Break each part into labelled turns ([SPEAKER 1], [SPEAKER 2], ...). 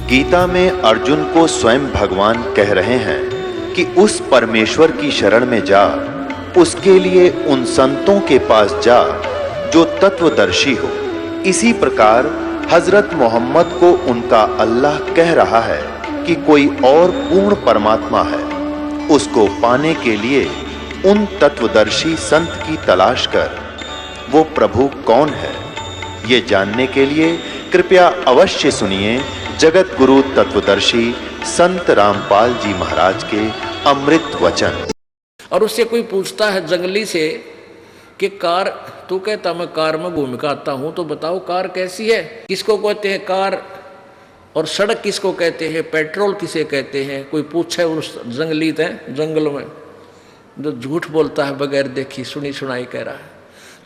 [SPEAKER 1] गीता में अर्जुन को स्वयं भगवान कह रहे हैं कि उस परमेश्वर की शरण में जा, उसके लिए उन संतों के पास जा जो तत्वदर्शी हो। इसी प्रकार हजरत मोहम्मद को उनका अल्लाह कह रहा है कि कोई और पूर्ण परमात्मा है, उसको पाने के लिए उन तत्वदर्शी संत की तलाश कर। वो प्रभु कौन है, ये जानने के लिए कृपया अवश्य सुनिए जगत गुरु तत्वदर्शी संत रामपाल जी महाराज के अमृत वचन।
[SPEAKER 2] और उससे कोई पूछता है जंगली से कि कार, तू कहता मैं कार में घूम के आता हूं, तो बताओ कार कैसी है, किसको कहते हैं कार, और सड़क किसको कहते हैं, पेट्रोल किसे कहते हैं। कोई पूछे उस जंगली थे जंगल में जो झूठ बोलता है बगैर देखी सुनी सुनाई कह रहा है,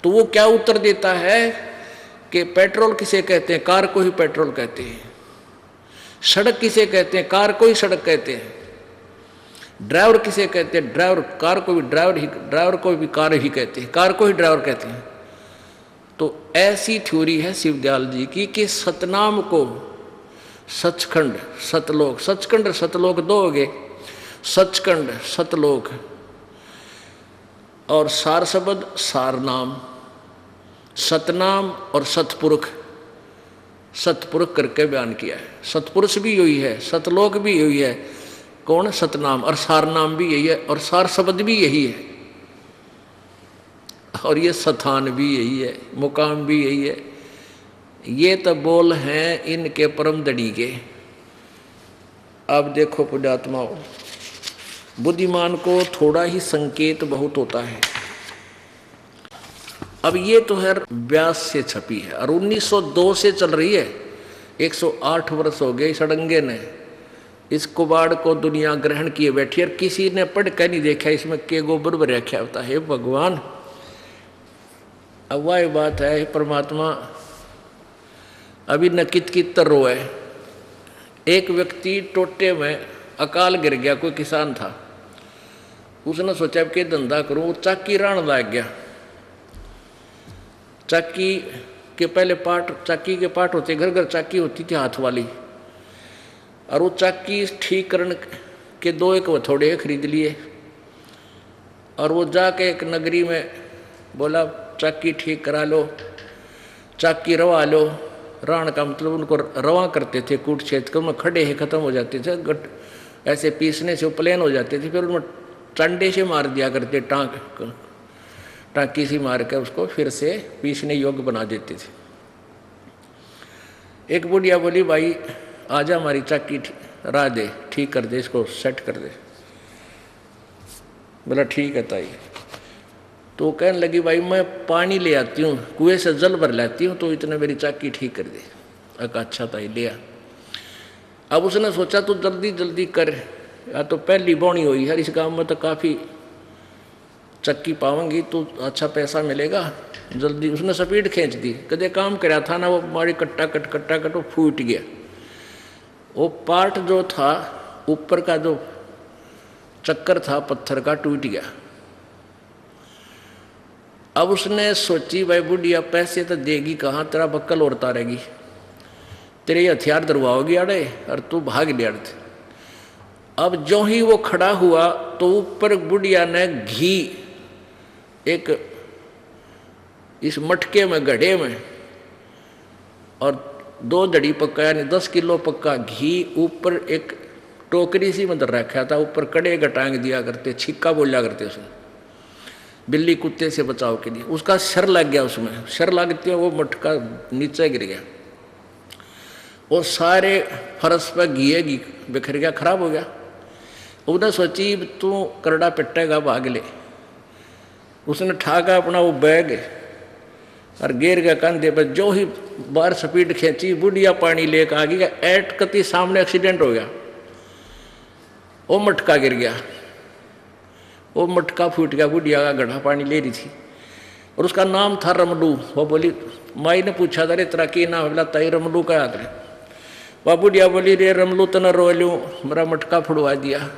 [SPEAKER 2] तो वो क्या उत्तर देता है कि पेट्रोल किसे कहते हैं, कार को ही पेट्रोल कहते हैं। सड़क किसे कहते हैं, कार को ही सड़क कहते हैं। ड्राइवर किसे कहते हैं, ड्राइवर, कार को भी ड्राइवर को भी कार ही कहते हैं, कार को ही ड्राइवर कहते हैं। तो ऐसी थ्योरी है शिवदयाल जी की कि सतनाम को सचखंड सतलोक, सचखंड सतलोक दो हो गए, सचखंड सतलोक और सार शब्द सार नाम, सतनाम और सतपुरुष, सतपुरुष करके बयान किया है। सतपुरुष भी यही है, सतलोक भी यही है, कौन, सतनाम, और सार नाम भी यही है, और सार शब्द भी यही है, और ये स्थान भी यही है, मुकाम भी यही है। ये तो बोल हैं इनके परम दड़ी के। अब देखो पुण्यात्माओं, बुद्धिमान को थोड़ा ही संकेत बहुत होता है। अब ये तो है व्यास से छपी है और 1902 से चल रही है, 108 वर्ष हो गए इस अड़ंगे ने इस कुबाड़ को दुनिया ग्रहण किए बैठी, और किसी ने पढ़ कर नहीं देखा इसमें के गोबर भर रखा होता है। भगवान, अब वह बात है परमात्मा अभी न कित रो है। एक व्यक्ति टोटे में अकाल गिर गया, कोई किसान था, उसने सोचा अब के धंधा करूं, वो चाकी राण लग गया। चाकी के पहले पार्ट, चाकी के पार्ट होते, घर घर चाकी होती थी हाथ वाली, और वो चाकी ठीक करने के दो एक हथौड़े खरीद लिए, और वो जाके एक नगरी में बोला चाकी ठीक करा लो, चाकी रवा लो। राण का मतलब उनको रवा करते थे, कूट छेद कर में खड़े ही खत्म हो जाते थे, गट ऐसे पीसने से वो प्लेन हो जाते थे, फिर उनमें चंडे से मार दिया करते, टाँकी से मार के उसको फिर से पीसने योग्य बना देते थे। एक बुढ़िया बोली भाई आजा हमारी चाकी राह दे, ठीक कर दे, इसको सेट कर दे। बोला ठीक है ताई। तो कहने लगी भाई मैं पानी ले आती हूँ, कुएं से जल भर लाती हूँ, तो इतने मेरी चाकी ठीक कर दे। अका अच्छा ताई लिया। अब उसने सोचा तो जल्दी जल्दी कर, या तो पहली बोनी हुई है इस गांव में तो काफ़ी चक्की पाऊंगी तो अच्छा पैसा मिलेगा, जल्दी। उसने स्पीड खींच दी, कदे काम करा था ना, वो मारी कट्टा कट वो फूट गया। वो पार्ट जो था ऊपर का जो चक्कर था पत्थर का टूट गया। अब उसने सोची भाई बुढ़िया पैसे तो देगी कहाँ, तेरा बक्कल और तारेगी, तेरे हथियार दरवाओगी अड़े, और तू भाग लिया। अब जो ही वो खड़ा हुआ तो ऊपर बुढ़िया ने घी एक इस मटके में गड्ढे में और 2 दड़ी पक्का यानी 10 किलो पक्का घी ऊपर एक टोकरी सी में धर रखा था, ऊपर कड़े टांग दिया करते, छिक्का बोला करते उसमें, बिल्ली कुत्ते से बचाव के लिए। उसका सर लग गया, उसमें सर लगते हुए वो मटका नीचे गिर गया, वो सारे फर्श पर घी बिखर गया, खराब हो गया। उसने सोची तू करड़ा पिटेगा भाग ले। उसने ठाका अपना वो बैग और गिर गया कंधे पर। जो ही बाहर स्पीड खींची, बुढ़िया पानी लेकर आ गया, एट कति सामने एक्सीडेंट हो गया, वो मटका गिर गया, वो मटका फूट गया, बुढ़िया का गड्ढा पानी ले रही थी, और उसका नाम था रमडू। वो बोली, माई ने पूछा था रे तेरा की नाम, बोला ताई रमडू का याद रहे। वह बुढ़िया बोली रे रमलू तो न रो लूँ, मेरा मटका फुड़वा दिया।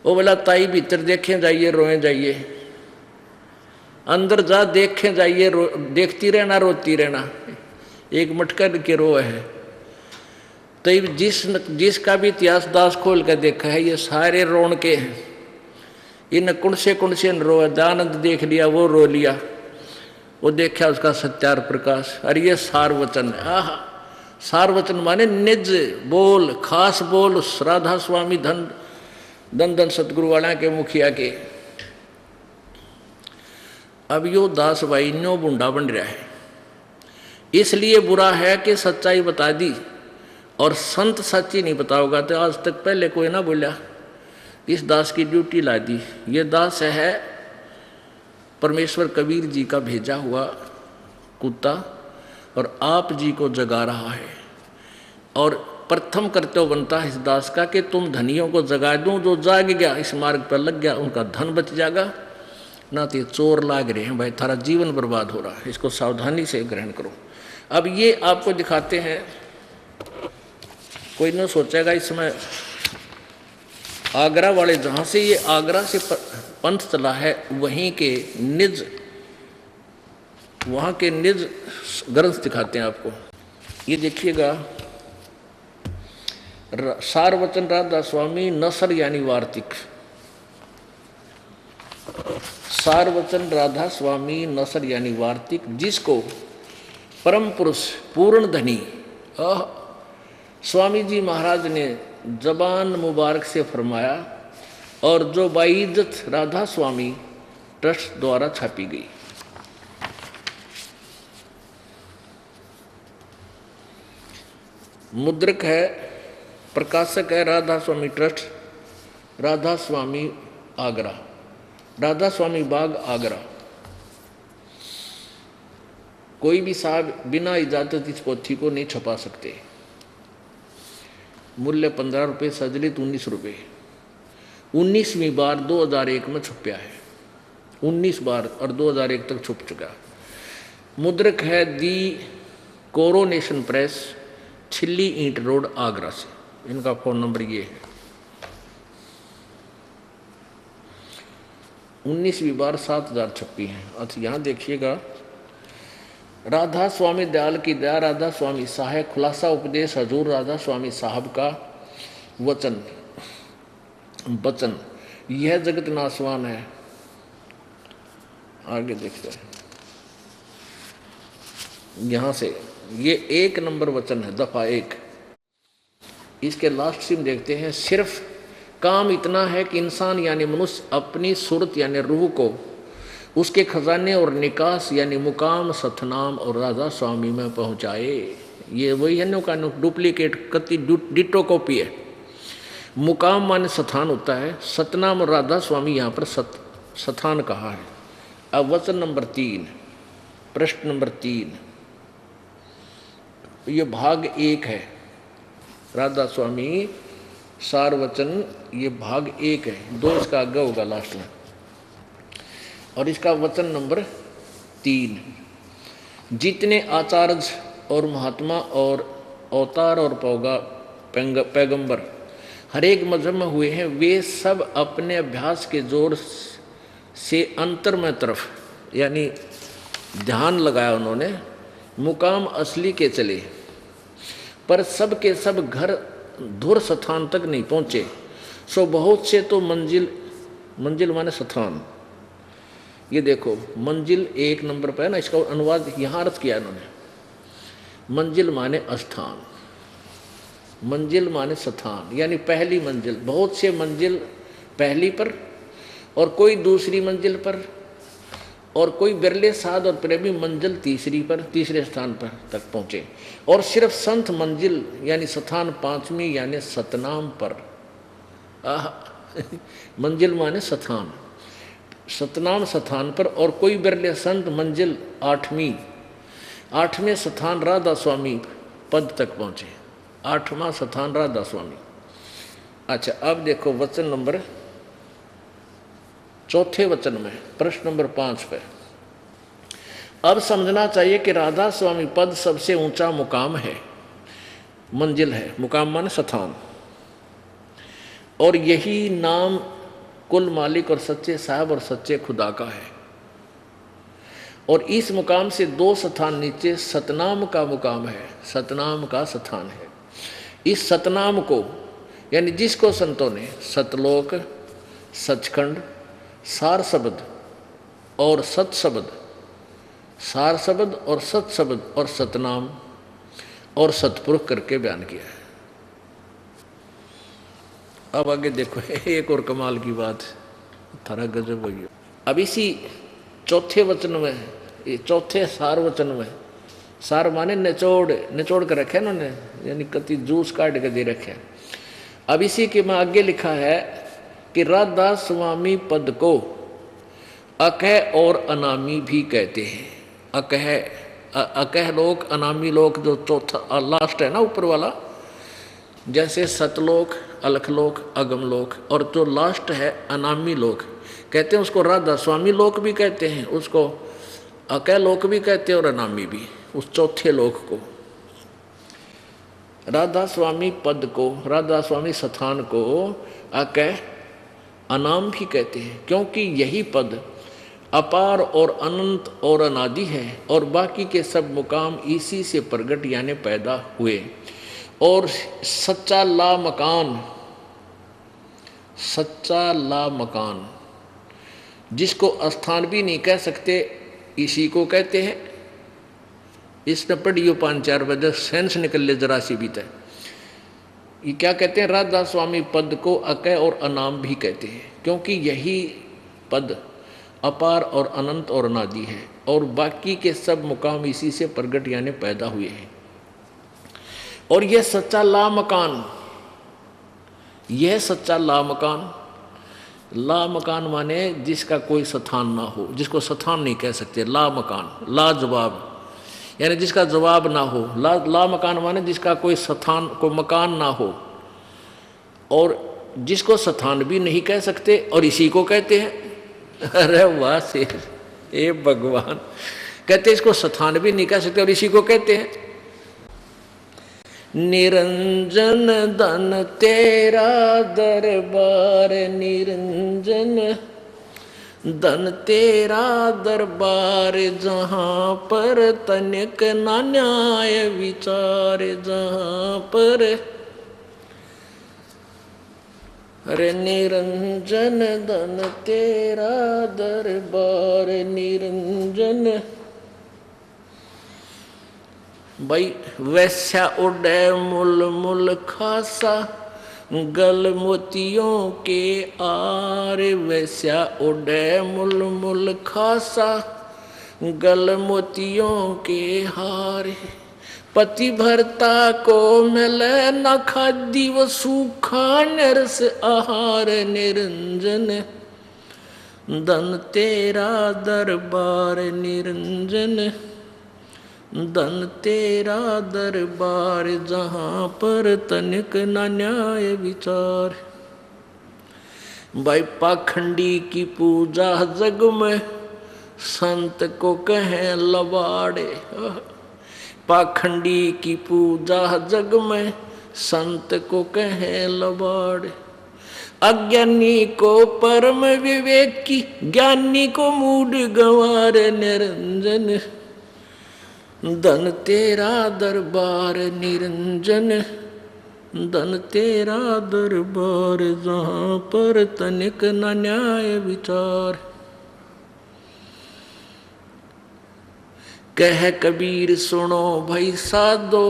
[SPEAKER 2] वो बोला ताई भीतर देखें जाइए, रोए जाइए, अंदर जा देखें जाइए, देखती रहना रोती रहना, एक मटका के रो है। तो जिसका भी इतिहास दास खोल कर देखा है, ये सारे रोण के हैं। इन कुण से रो, दयानंद देख लिया वो रो लिया, वो देखा उसका सत्यार प्रकाश। अरे ये सार वचन है। आहा, सार वचन माने निज बोल, खास बोल राधा स्वामी धन धन सतगुरु वाला के मुखिया के। अब यो दास भाई न्यो बुंडा बन रहा है, इसलिए बुरा है कि सच्चाई बता दी और संत सच्ची नहीं बताओगा। तो आज तक पहले कोई ना बोला, इस दास की ड्यूटी ला दी। ये दास है परमेश्वर कबीर जी का भेजा हुआ कुत्ता, और आप जी को जगा रहा है। और प्रथम कर्तव्य बनता है इस दास का कि तुम धनियों को जगा दूं, जो जाग गया इस मार्ग पर लग गया उनका धन बच जाएगा, ना तो चोर लाग रहे हैं भाई, थारा जीवन बर्बाद हो रहा है, इसको सावधानी से ग्रहण करो। अब ये आपको दिखाते हैं, कोई न सोचेगा इस समय आगरा वाले, जहाँ से ये आगरा से पंथ चला है वहीं के निज, वहाँ के निज ग्रंथ दिखाते हैं आपको। ये देखिएगा, सार वचन राधा स्वामी नसर यानी वार्तिक। सार वचन राधा स्वामी नसर यानी वार्तिक, जिसको परम पुरुष पूर्ण धनी स्वामी जी महाराज ने जबान मुबारक से फरमाया, और जो बाइज्जत राधा स्वामी ट्रस्ट द्वारा छापी गई। मुद्रक है, प्रकाशक है राधा स्वामी ट्रस्ट, राधा स्वामी आगरा, राधा स्वामी बाग आगरा। कोई भी साहब बिना इजाजत इस पोथी को नहीं छपा सकते। मूल्य 15 रुपये, सजलित 19 रुपये। 19वीं बार 2001 में छपया है, 19 बार, और 2001 तक छुप चुका। मुद्रक है दी कोरोनेशन प्रेस, छिल्ली ईंट रोड आगरा से। इनका फ़ोन नंबर ये है। 19वीं बार 7000 छपी है। अच्छा यहाँ देखिएगा, राधा स्वामी दयाल की दया, राधा स्वामी सहायक, खुलासा उपदेश हजूर राधा स्वामी साहब का वचन, यह जगत नासवान है। आगे देखते हैं, यहाँ से ये 1 नंबर वचन है, दफा 1। इसके लास्ट सीम देखते हैं, सिर्फ काम इतना है कि इंसान यानी मनुष्य अपनी सूरत यानी रूह को उसके खजाने और निकास यानी मुकाम सतनाम और राधा स्वामी में पहुंचाए। ये वही है का डुप्लीकेट कति डिटो कॉपी है। मुकाम माने स्थान होता है, सतनाम और राधा स्वामी यहाँ पर स्थान कहा है। अब वचन नंबर 3, प्रश्न नंबर 3, ये भाग 1 है, राधा स्वामी सार वचन, ये भाग 1 है, 2 इसका आगे होगा लास्ट में। और इसका वचन नंबर 3, जितने आचार्य और महात्मा और अवतार और पैगंबर हर एक मजहब में हुए हैं, वे सब अपने अभ्यास के जोर से अंतर में तरफ यानी ध्यान लगाया उन्होंने, मुकाम असली के चले, पर सब के सब घर धुर स्थान तक नहीं पहुँचे। सो बहुत से तो मंजिल माने स्थान, ये देखो मंजिल 1 नंबर पर है ना, इसका अनुवाद यहाँ अर्थ किया इन्होंने। मंजिल माने स्थान, मंजिल माने स्थान, यानी पहली मंजिल। बहुत से मंजिल पहली पर और कोई दूसरी मंजिल पर, और कोई बिरले साध और प्रेमी मंजिल तीसरी पर, तीसरे स्थान पर तक पहुँचे। और सिर्फ संत मंजिल यानी स्थान 5वीं यानी सतनाम पर। मंजिल माने स्थान, सतनाम स्थान पर, और कोई बिरले संत मंजिल 8वें स्थान राधा स्वामी पद तक पहुँचे। 8वां स्थान राधा स्वामी। अच्छा अब देखो वचन नंबर 4 वचन में, प्रश्न नंबर 5 पे। अब समझना चाहिए कि राधा स्वामी पद सबसे ऊंचा मुकाम है, मंजिल है, मुकाम माने स्थान, और यही नाम कुल मालिक और सच्चे साहब और सच्चे खुदा का है। और इस मुकाम से 2 स्थान नीचे सतनाम का मुकाम है, सतनाम का स्थान है। इस सतनाम को, यानी जिसको संतों ने सतलोक, सचखंड, सार शब्द और सत शब्द, सार शब्द और सत शब्द और सतनाम और सतपुरुष करके बयान किया है। अब आगे देखो, एक और कमाल की बात, थारा गजब हो गया। अब इसी चौथे वचन में, ये चौथे सार वचन में, सार माने निचोड़, निचोड़ कर रखे उन्होंने, यानी कति जूस काट के दे रखे। अब इसी के में आगे लिखा है कि राधा स्वामी पद को अकह और अनामी भी कहते हैं। अकह लोक, अनामी लोक, जो चौथा लास्ट है ना ऊपर वाला, जैसे सतलोक, अलखलोक, अगमलोक, और जो लास्ट है अनामी लोक, कहते हैं उसको राधा स्वामी लोक भी कहते हैं, उसको अकह लोक भी कहते हैं और अनामी भी, उस चौथे लोक को। राधा स्वामी पद को, राधा स्वामी स्थान को अकह अनाम भी कहते हैं, क्योंकि यही पद अपार और अनंत और अनादि है, और बाकी के सब मुकाम इसी से प्रगट यानी पैदा हुए। और सच्चा ला मकान, सच्चा ला मकान, जिसको स्थान भी नहीं कह सकते, इसी को कहते हैं। इसने पढ़ियो 5-4 बजे सेंस निकल ले जरा सी भी तय। ये क्या कहते हैं? राधा स्वामी पद को अकह और अनाम भी कहते हैं, क्योंकि यही पद अपार और अनंत और अनादि है, और बाकी के सब मुकाम इसी से प्रगट यानी पैदा हुए हैं। और यह सच्चा ला मकान, यह सच्चा ला मकान, ला मकान माने जिसका कोई स्थान ना हो, जिसको स्थान नहीं कह सकते, ला मकान, ला जवाब, यानी जिसका जवाब ना हो। ला मकान माने जिसका कोई स्थान, कोई मकान ना हो, और जिसको स्थान भी नहीं कह सकते, और इसी को कहते हैं। अरे वाह से, ए भगवान, कहते इसको स्थान भी नहीं कह सकते और इसी को कहते हैं। निरंजन धन तेरा दरबार, निरंजन धन तेरा दरबार, जहाँ पर तनिक ना न्याय विचार, जहाँ पर, अरे निरंजन धन तेरा दरबार, निरंजन। भाई वैश्या उड़े मुल मुल खासा, गल मोतियों के आर, वैश्या उड़े मुल मुल खासा, गल मोतियों के हार। पति भरता को मिले न खादी वो सूखा नरस आहार, निरंजन धन तेरा दरबार, निरंजन धन तेरा दरबार, जहाँ पर तनिक न न्याय विचार। भाई पाखंडी की पूजा जग में, संत को कहें लबाड़े। पाखंडी की पूजा जग में, संत को कहें लबाड़े। अज्ञानी को परम विवेकी, ज्ञानी को मूड गंवार, निरंजन धन तेरा दरबार, निरंजन धन तेरा दरबार, जहाँ पर तनिक न न्याय विचार। कह कबीर सुनो भाई साधो,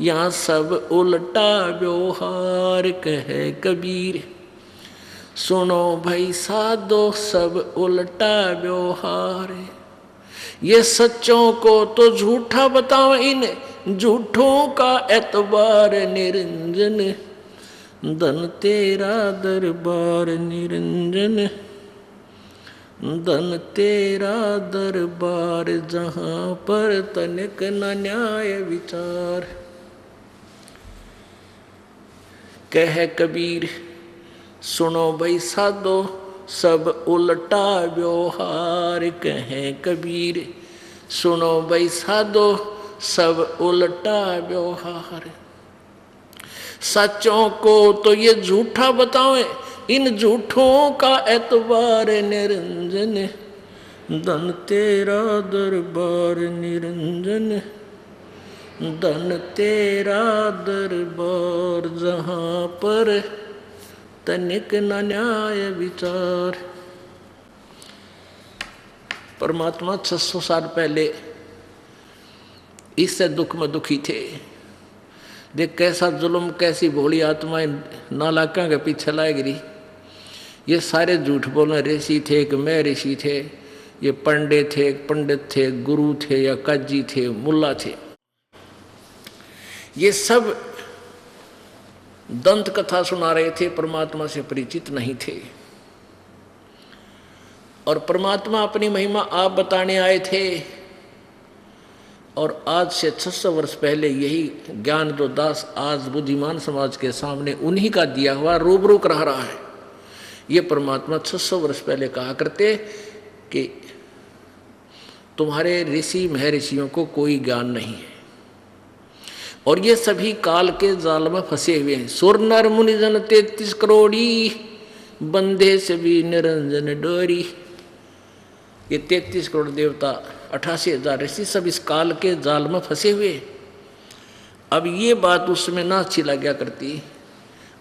[SPEAKER 2] यहाँ सब उल्टा व्यवहार। कह कबीर सुनो भाई साधो, सब उल्टा व्यवहार। ये सच्चों को तो झूठा बताओ, इन झूठों का एतबार, निरंजन धन तेरा दरबार, निरंजन धन तेरा दरबार, जहाँ पर तनिक न न्याय विचार। कह कबीर सुनो भाई साधो, सब उल्टा व्यवहार। कहे कबीर सुनो भाई साधो, सब उल्टा व्यवहार। सच्चों को तो ये झूठा बताओ, इन झूठों का एतबार, निरंजन धन तेरा दरबार, निरंजन धन तेरा दरबार जहाँ पर तनिक न न्याय विचार। परमात्मा 600 साल पहले इससे दुख में दुखी थे। देख कैसा जुल्म, कैसी भोली आत्माएं नालाका के पीछे लाए गिरी। ये सारे झूठ बोलने ऋषि थे कि मैं ऋषि थे, ये पंडित थे, गुरु थे या काजी थे, मुल्ला थे। ये सब दंत कथा सुना रहे थे, परमात्मा से परिचित नहीं थे। और परमात्मा अपनी महिमा आप बताने आए थे। और आज से 600 वर्ष पहले यही ज्ञान जो दास आज बुद्धिमान समाज के सामने उन्हीं का दिया हुआ रूबरू रह रहा है। ये परमात्मा 600 वर्ष पहले कहा करते कि तुम्हारे ऋषि महर्षियों को कोई ज्ञान नहीं है और ये सभी काल के जाल में फंसे हुए हैं। सुर नर मुनि जन 33 करोड़ी, बंदे से भी निरंजन डोरी। ये 33 करोड़ देवता, 88,000 ऋषि सब इस काल के जाल में फंसे हुए। अब ये बात उसमें ना अच्छी लगा करती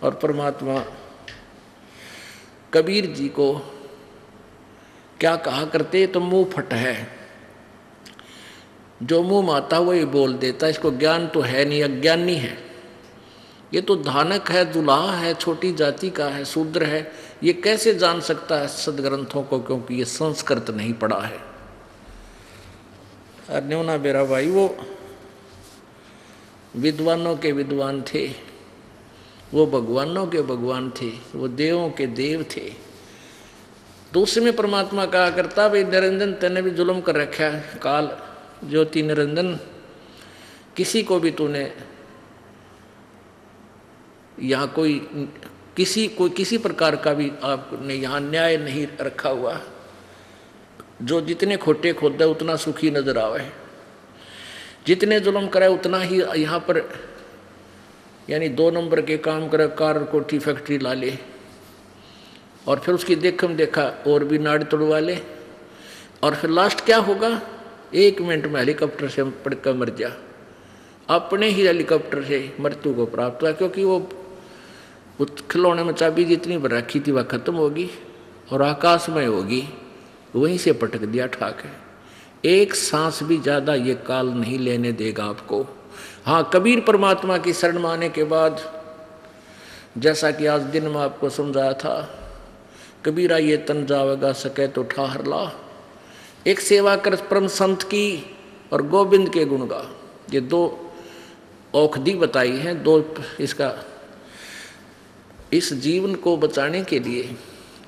[SPEAKER 2] और परमात्मा कबीर जी को क्या कहा करते, तो मुंह फट है, जो मुंह माता वही बोल देता, इसको ज्ञान तो है नहीं, अज्ञानी है। ये तो धानक है, दुल्हा है, छोटी जाति का है, शूद्र है, ये कैसे जान सकता है सदग्रंथों को, क्योंकि ये संस्कृत नहीं पढ़ा है। न्योना बेरा भाई वो विद्वानों के विद्वान थे, वो भगवानों के भगवान थे, वो देवों के देव थे। तो उसमें परमात्मा कहा करता, भाई निरंजन तेने भी जुल्म कर रखा है, काल ज्योति निरंजन, किसी को भी तूने यहाँ किसी प्रकार का भी आपने यहाँ न्याय नहीं रखा हुआ। जो जितने खोटे खोद है उतना सुखी नजर आवे, जितने जुल्म करे उतना ही यहाँ पर, यानी 2 नंबर के काम करे, कार कोठी फैक्ट्री ला ले और फिर उसकी देखम देखा और भी नाड़ तोड़वा ले, और फिर लास्ट क्या होगा, 1 मिनट में हेलीकॉप्टर से पड़कर मर जा। अपने ही हेलीकॉप्टर से मृत्यु को प्राप्त हुआ, क्योंकि वो खिलौने में चाबी जितनी भर रखी थी वह खत्म होगी और आकाश में होगी, वहीं से पटक दिया ठाक है। एक सांस भी ज़्यादा ये काल नहीं लेने देगा आपको। हाँ, कबीर परमात्मा की शरण में आने के बाद, जैसा कि आज दिन में आपको समझाया था, कबीरा ये तन जावेगा सके तो ठाहर ला, एक सेवा कर परम संत की और गोविंद के गुण गा। ये 2 औषधि बताई हैं, 2 इसका इस जीवन को बचाने के लिए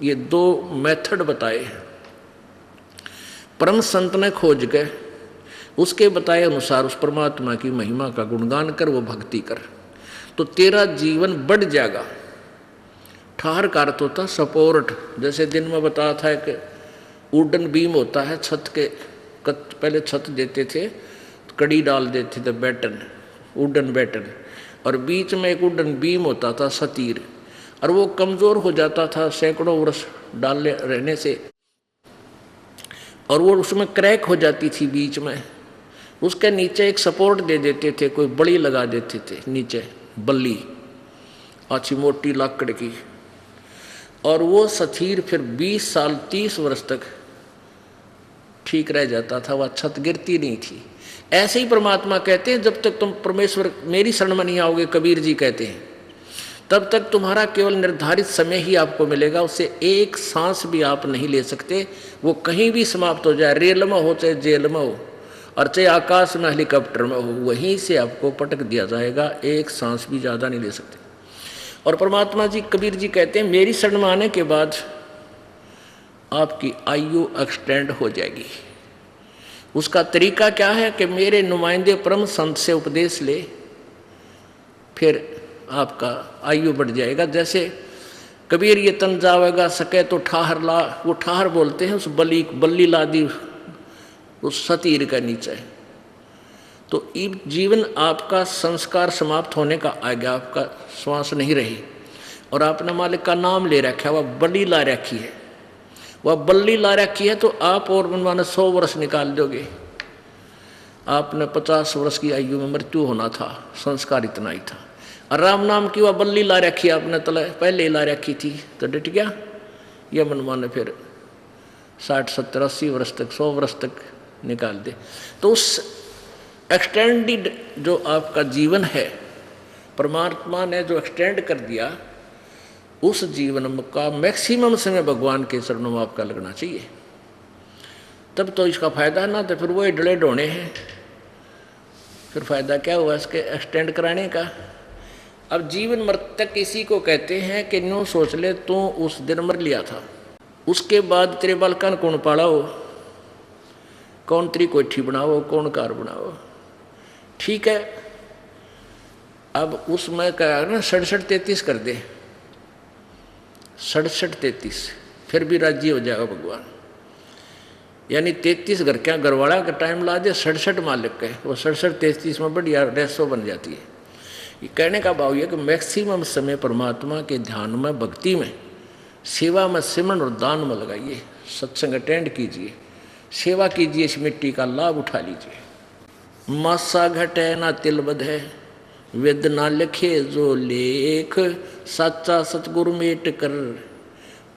[SPEAKER 2] ये 2 मेथड बताए हैं। परम संत ने खोज के उसके बताए अनुसार उस परमात्मा की महिमा का गुणगान कर, वो भक्ति कर, तो तेरा जीवन बढ़ जाएगा। ठहर का अर्थ होता सपोर्ट। जैसे दिन में बताया था कि वुडन बीम होता है, छत के पहले छत देते थे, कड़ी डाल देते थे, बैटन, वुडन बैटन, और बीच में एक वुडन बीम होता था सतीर, और वो कमज़ोर हो जाता था सैकड़ों वर्ष डालने रहने से, और वो उसमें क्रैक हो जाती थी बीच में। उसके नीचे एक सपोर्ट दे देते थे, कोई बड़ी लगा देते थे नीचे, बल्ली अच्छी मोटी लकड़ की, और वो सतीर फिर 20 साल 30 वर्ष तक ठीक रह जाता था, वह छत गिरती नहीं थी। ऐसे ही परमात्मा कहते हैं, जब तक तुम परमेश्वर मेरी शरण में नहीं आओगे, कबीर जी कहते हैं, तब तक तुम्हारा केवल निर्धारित समय ही आपको मिलेगा, उससे एक सांस भी आप नहीं ले सकते। वो कहीं भी समाप्त हो जाए, रेल में हो चाहे जेल में हो और चाहे आकाश में हेलीकॉप्टर में हो, वहीं से आपको पटक दिया जाएगा, एक सांस भी ज़्यादा नहीं ले सकते। और परमात्मा जी कबीर जी कहते हैं, मेरी शरण में आने के बाद आपकी आयु एक्सटेंड हो जाएगी। उसका तरीका क्या है कि मेरे नुमाइंदे परम संत से उपदेश ले, फिर आपका आयु बढ़ जाएगा। जैसे कबीर ये तन जावेगा सके तो ठाहर ला, वो ठाहर बोलते हैं उस बल्ली ला दी उस सतीर का नीचे, तो जीवन आपका संस्कार समाप्त होने का आ गया, आपका श्वास नहीं रही, और आपने मालिक का नाम ले रखा है, वह बल्ली ला रखी है, वह बल्ली ला रखी है, तो आप और मनमाना 100 वर्ष निकाल दोगे। आपने 50 वर्ष की आयु में मृत्यु होना था, संस्कार इतना ही था। और राम नाम की वह बल्ली ला रखी आपने तले पहले ही ला रखी थी तो डट गया, यह मनमाने फिर 60 70 80 वर्ष तक 100 वर्ष तक निकाल दे। तो उस एक्सटेंडेड जो आपका जीवन है परमात्मा ने जो एक्सटेंड कर दिया, उस जीवन का मैक्सिमम समय भगवान के चरणों में आपका लगना चाहिए, तब तो इसका फायदा ना। तो फिर वही डले ढोने हैं, फिर फायदा क्या हुआ इसके एक्सटेंड कराने का। अब जीवन मृतक इसी को कहते हैं कि न्यू सोच ले तू उस दिन मर लिया था, उसके बाद तेरे बालकन कौन पाड़ाओ, कौन तेरी कोठी बनाओ, कौन कार बनाओ, ठीक है। अब उसमें क्या ना 67 33 कर दे, 67 33 फिर भी राज्य हो जाएगा भगवान। यानी 33 घर क्या घरवाड़ा का टाइम ला दे, 67 मालिक के, वो 67 33 में बढ़िया रेसो बन जाती है। ये कहने का भाव यह कि मैक्सिमम समय परमात्मा के ध्यान में, भक्ति में, सेवा में, सिमरन और दान में लगाइए। सत्संग अटेंड कीजिए, सेवा कीजिए, इस मिट्टी का लाभ उठा लीजिए। मासा घटे ना तिल बधे, वेद ना लिखे जो लेख, सच्चा सतगुरु मेट कर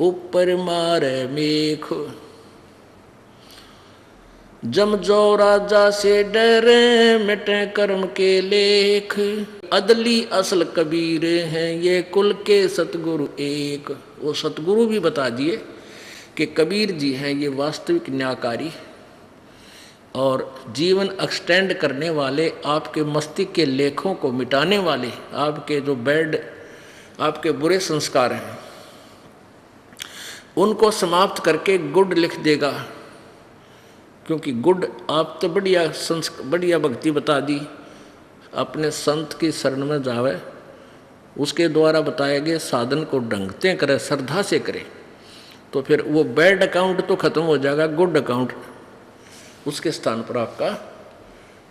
[SPEAKER 2] ऊपर मारे मेख। जम जो राजा से डरे मिटे कर्म के लेख, अदली असल कबीर हैं ये कुल के सतगुरु एक। वो सतगुरु भी बता दिए कि कबीर जी हैं ये वास्तविक न्यायकारी और जीवन एक्सटेंड करने वाले, आपके मस्तिष्क के लेखों को मिटाने वाले, आपके जो बैड, आपके बुरे संस्कार हैं उनको समाप्त करके गुड लिख देगा। क्योंकि गुड आप तो बढ़िया भक्ति बता दी, अपने संत की शरण में जावे, उसके द्वारा बताए गए साधन को ढंगते करे, श्रद्धा से करे, तो फिर वो बैड अकाउंट तो खत्म हो जाएगा, गुड अकाउंट उसके स्थान पर आपका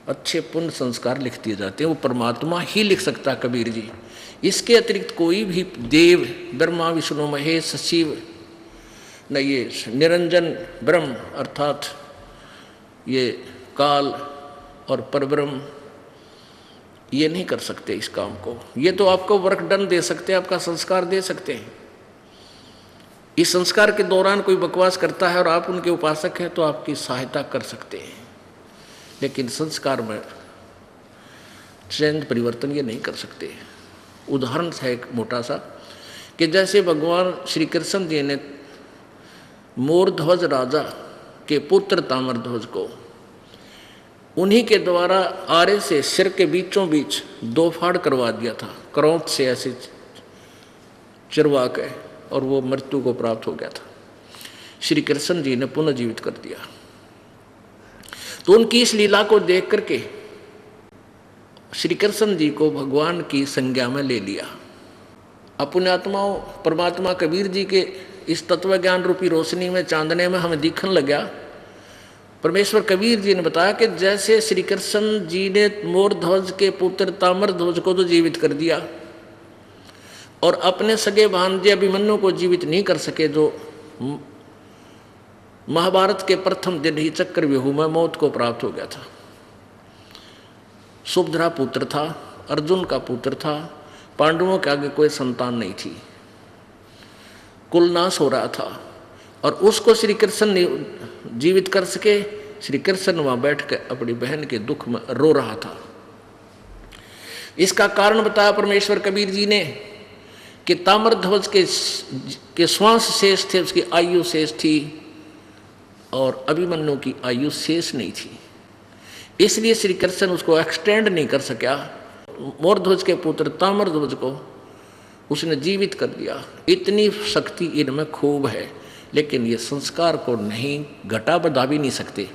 [SPEAKER 2] अच्छे पुण्य संस्कार लिख दिए जाते हैं। वो परमात्मा ही लिख सकता कबीर जी, इसके अतिरिक्त कोई भी देव, ब्रह्मा विष्णु महेश शिव न, ये निरंजन ब्रह्म अर्थात ये काल और परब्रह्म ये नहीं कर सकते इस काम को। ये तो आपको वर्क डन दे सकते हैं, आपका संस्कार दे सकते हैं। इस संस्कार के दौरान कोई बकवास करता है और आप उनके उपासक हैं तो आपकी सहायता कर सकते हैं, लेकिन संस्कार में चेंज परिवर्तन ये नहीं कर सकते। उदाहरण है एक मोटा सा कि जैसे भगवान श्री कृष्ण जी ने मोरध्वज राजा के पुत्र ताम्रध्वज को उन्हीं के द्वारा आरे से सिर के बीचों बीच 2 फाड़ करवा दिया था, करौंत से ऐसे चिरवा के, और वो मृत्यु को प्राप्त हो गया था। श्री कृष्ण जी ने पुनः जीवित कर दिया। तो उनकी इस लीला को देख करके श्री कृष्ण जी को भगवान की संज्ञा में ले लिया। अपने आत्माओं परमात्मा कबीर जी के इस तत्व ज्ञान रूपी रोशनी में, चांदने में हमें दिखने लगा। परमेश्वर कबीर जी ने बताया कि जैसे श्री कृष्ण जी ने मोरध्वज के पुत्र ताम्रध्वज को तो जीवित कर दिया और अपने सगे भांजे अभिमन्यु को जीवित नहीं कर सके, जो महाभारत के प्रथम दिन ही चक्रव्यूह में मौत को प्राप्त हो गया था। सुभद्रा पुत्र था, अर्जुन का पुत्र था, पांडवों के आगे कोई संतान नहीं थी, कुलनाश हो रहा था, और उसको श्री कृष्ण जीवित कर सके। श्री कृष्ण वहां बैठ कर अपनी बहन के दुख में रो रहा था। इसका कारण बताया परमेश्वर कबीर जी ने कि ताम्रध्वज के श्वास शेष थे, उसकी आयु शेष थी, और अभिमन्यु की आयु शेष नहीं थी। इसलिए श्री कृष्ण उसको एक्सटेंड नहीं कर सका। मोरध्वज के पुत्र ताम्रध्वज को उसने जीवित कर दिया। इतनी शक्ति इनमें खूब है, लेकिन ये संस्कार को नहीं घटा बढ़ा भी नहीं सकते।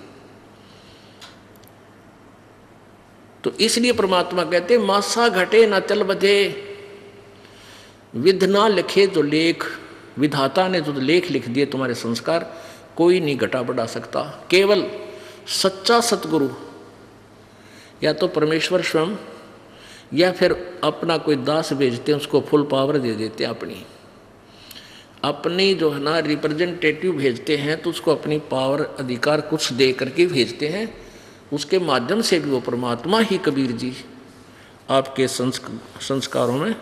[SPEAKER 2] तो इसलिए परमात्मा कहते मासा घटे ना चल बधे, विध ना लिखे जो लेख। विधाता ने जो लेख लिख दिए तुम्हारे संस्कार, कोई नहीं घटा बढ़ा सकता। केवल सच्चा सतगुरु या तो परमेश्वर स्वयं या फिर अपना कोई दास भेजते हैं, उसको फुल पावर दे देते हैं। अपनी जो है ना रिप्रेजेंटेटिव भेजते हैं तो उसको अपनी पावर अधिकार कुछ दे करके भेजते हैं, उसके माध्यम से भी वो परमात्मा ही कबीर जी आपके संस्कारों में,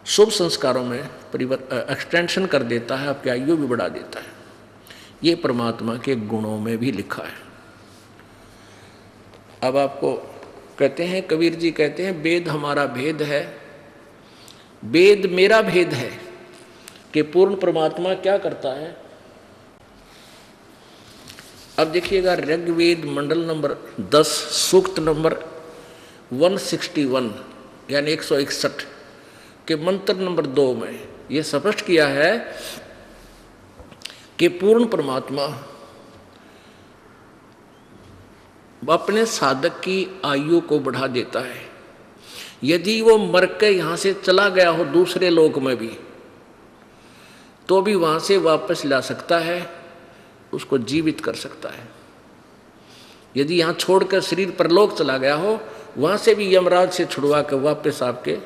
[SPEAKER 2] शुभ संस्कारों में एक्सटेंशन कर देता है, आपकी आयु भी बढ़ा देता है। ये परमात्मा के गुणों में भी लिखा है। अब आपको कहते हैं, कबीर जी कहते हैं, वेद हमारा भेद है, वेद मेरा भेद है, कि पूर्ण परमात्मा क्या करता है। अब देखिएगा ऋग्वेद मंडल नंबर 10 सूक्त नंबर 161 यानी 161 के मंत्र नंबर 2 में यह स्पष्ट किया है कि पूर्ण परमात्मा अपने साधक की आयु को बढ़ा देता है। यदि वो मर के यहाँ से चला गया हो दूसरे लोक में भी, तो भी वहाँ से वापस ला सकता है, उसको जीवित कर सकता है। यदि यहाँ छोड़कर शरीर परलोक चला गया हो, वहाँ से भी यमराज से छुड़वा कर वापस आपके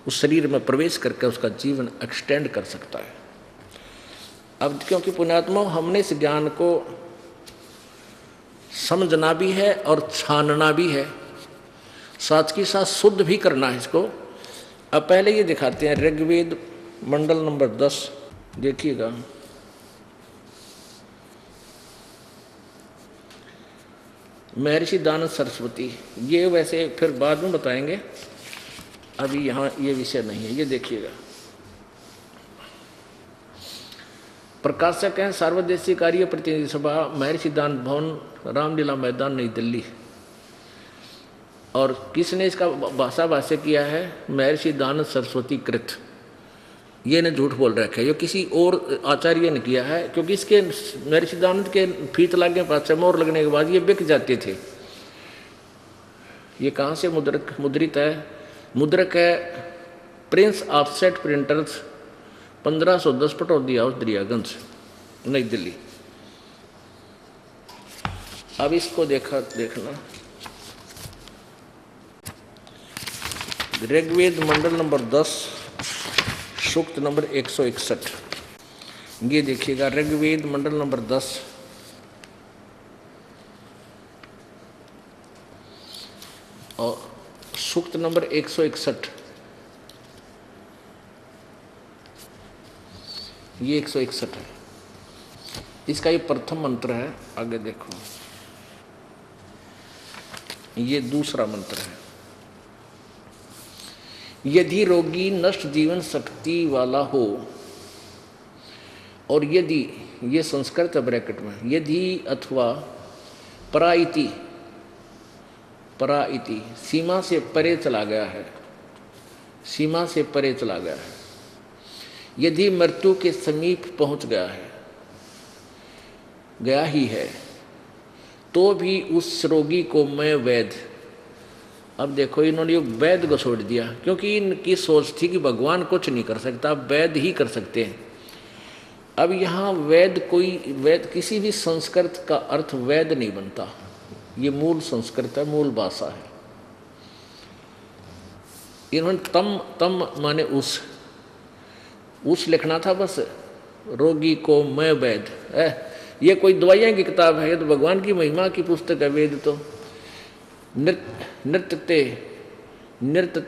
[SPEAKER 2] उस शरीर में प्रवेश करके उसका जीवन एक्सटेंड कर सकता है। अब क्योंकि पुण्यात्मा हमने इस ज्ञान को समझना भी है और छानना भी है, साथ के साथ शुद्ध भी करना है इसको। अब पहले ये दिखाते हैं ऋग्वेद मंडल नंबर 10, देखिएगा। महर्षि दानव सरस्वती, ये वैसे फिर बाद में बताएंगे, अभी यहाँ ये विषय नहीं है। ये देखिएगा, प्रकाशक हैं सार्वदेशीय कार्य प्रतिनिधि सभा, महर्षि दान भवन, रामलीला मैदान, नई दिल्ली। और किसने इसका भाषा किया है? महर्षि दानव सरस्वती कृत। ये ने झूठ बोल रखा है, ये किसी और आचार्य ने किया है, क्योंकि इसके महर्षि दानव के फीत लगने पास मोहर लगने के बाद ये बिक जाते थे। ये कहाँ से मुद्रित है? मुद्रक है Prince offset printers, 1510 Pataudi house, Daryaganj, नई दिल्ली। अब इसको देखना ऋग्वेद मंडल नंबर 10 सूक्त नंबर 161। ये देखिएगा ऋग्वेद मंडल नंबर 10 और सूक्त नंबर 161। ये 161 है, इसका ये प्रथम मंत्र है। आगे देखो, ये दूसरा मंत्र है। यदि रोगी नष्ट जीवन शक्ति वाला हो, और यदि, ये संस्कृत ब्रैकेट में, यदि अथवा पराइति, पराइति सीमा से परे चला गया है, सीमा से परे चला गया है, यदि मृत्यु के समीप पहुंच गया है, गया ही है, तो भी उस रोगी को मैं वैद्य। अब देखो, इन्होंने वैद्य को छोड़ दिया, क्योंकि इनकी सोच थी कि भगवान कुछ नहीं कर सकता, वैद्य ही कर सकते हैं। अब यहाँ वैद्य, कोई वैद्य, किसी भी संस्कृत का अर्थ वैद्य नहीं बनता। ये मूल संस्कृत है, मूल भाषा है। इन्होंने तम माने उस लिखना था बस, रोगी को मैं वैद्य है। ये कोई दवाइयाँ की किताब है? ये तो भगवान की महिमा की पुस्तक है वेद। तो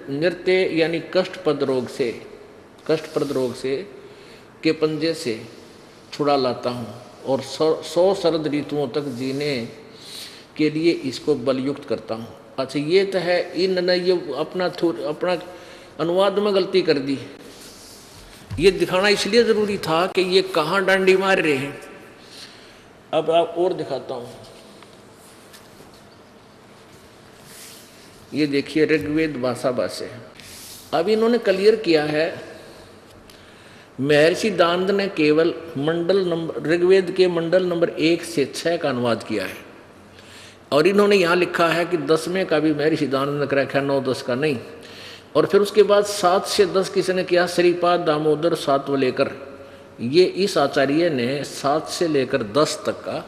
[SPEAKER 2] नृत्य यानी कष्टप्रद रोग से के पंजे से छुड़ा लाता हूँ, और 100 शरद ऋतुओं तक जीने के लिए इसको बलयुक्त करता हूँ। अच्छा, ये तो है, इन्होंने ये अपना अनुवाद में गलती कर दी। ये दिखाना इसलिए ज़रूरी था कि ये कहाँ डांडी मार रहे हैं। अब आप और दिखाता हूँ, ये देखिए ऋग्वेद भाषा। अब इन्होंने क्लियर किया है, महर्षि दानव ने केवल मंडल नंबर, ऋग्वेद के मंडल नंबर 1 से 6 का अनुवाद किया है, और इन्होंने यहाँ लिखा है कि 10वें का भी महर्षि दानव ने रखा, 9-10 का नहीं। और फिर उसके बाद 7 से 10 किसने किया? श्रीपाद दामोदर सातव लेकर। ये इस आचार्य ने 7 से लेकर 10 तक का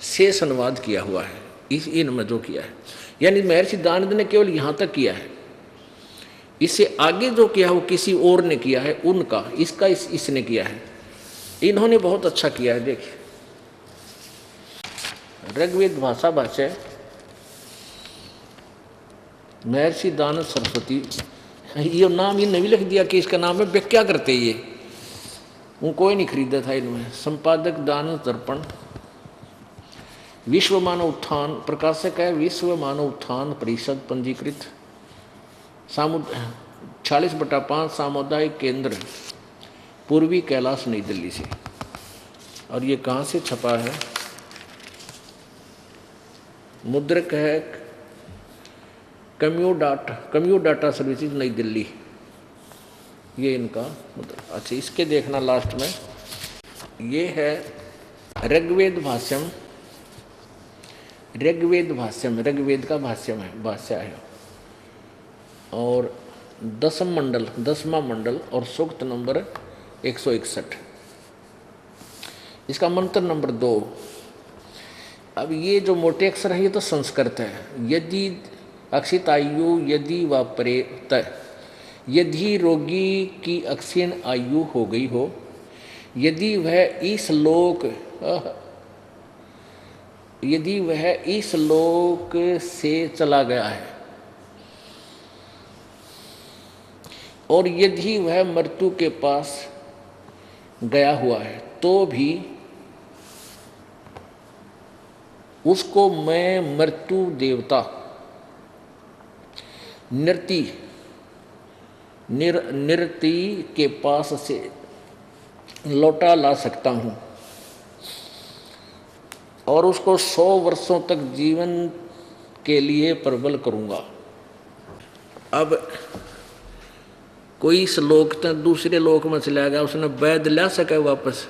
[SPEAKER 2] शेष अनुवाद किया हुआ है, इनमें जो किया है। यानी महर्षि दानव ने केवल यहाँ तक किया है, इससे आगे जो किया है वो किसी और ने किया है, उनका, इसका इसने किया है। इन्होंने बहुत अच्छा किया है। देखिए, ऋग्वेद भाषा भाष्य महर्षि दानव सरस्वती, ये नाम इनने भी लिख दिया कि इसका नाम है, व्याख्या करते ये, वो कोई नहीं खरीदा था इनमें। संपादक दानव दर्पण, विश्व मानव उत्थान, प्रकाशक है विश्व मानव उत्थान परिषद, पंजीकृत 46/5 सामुदायिक केंद्र, पूर्वी कैलाश, नई दिल्ली से। और ये कहाँ से छपा है? मुद्रक है कम्यू डाटा सर्विसेज, नई दिल्ली, ये इनका मुद्रक। अच्छा, इसके देखना लास्ट में, ये है ऋग्वेद भाष्यम, ऋग्वेद का भाष्य है, और 10वां मंडल और सूक्त नंबर 161, इसका मंत्र नंबर 2। अब ये जो मोटे अक्षर है ये तो संस्कृत है। यदि अक्षितायु यदि व प्रेत, यदि रोगी की अक्षीण आयु हो गई हो, यदि वह इस लोक से चला गया है, और यदि वह मृत्यु के पास गया हुआ है, तो भी उसको मैं मृत्यु देवता निरति के पास से लौटा ला सकता हूँ, और उसको 100 वर्षों तक जीवन के लिए प्रबल करूँगा। अब कोई इस लोक तक दूसरे लोक में चला गया, उसने वैद्य ला सके वापस?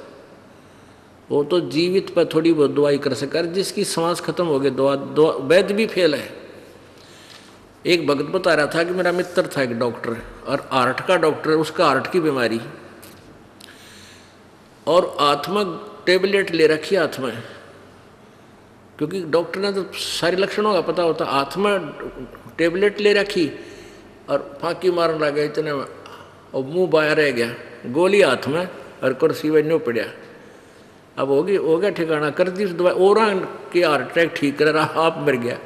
[SPEAKER 2] वो तो जीवित पर थोड़ी बहुत दवाई कर सके। जिसकी सांस खत्म हो गई, दवा वैद्य भी फेल है। एक भगत बता रहा था कि मेरा मित्र था एक डॉक्टर, और हार्ट का डॉक्टर, उसका हार्ट की बीमारी, और आत्मा टेबलेट ले रखी हाथ में, क्योंकि डॉक्टर ने तो सारे लक्षणों का पता होता। आत्मा टेबलेट ले रखी और फांकी मारने लगे इतने में, और मुंह बाहर रह गया, गोली हाथ में और कुर्सी में न्यू पड़ा। अब हो गया ठिकाना, कर दी दवाई, और के हार्ट अटैक ठीक कर रहा, आप मर गया।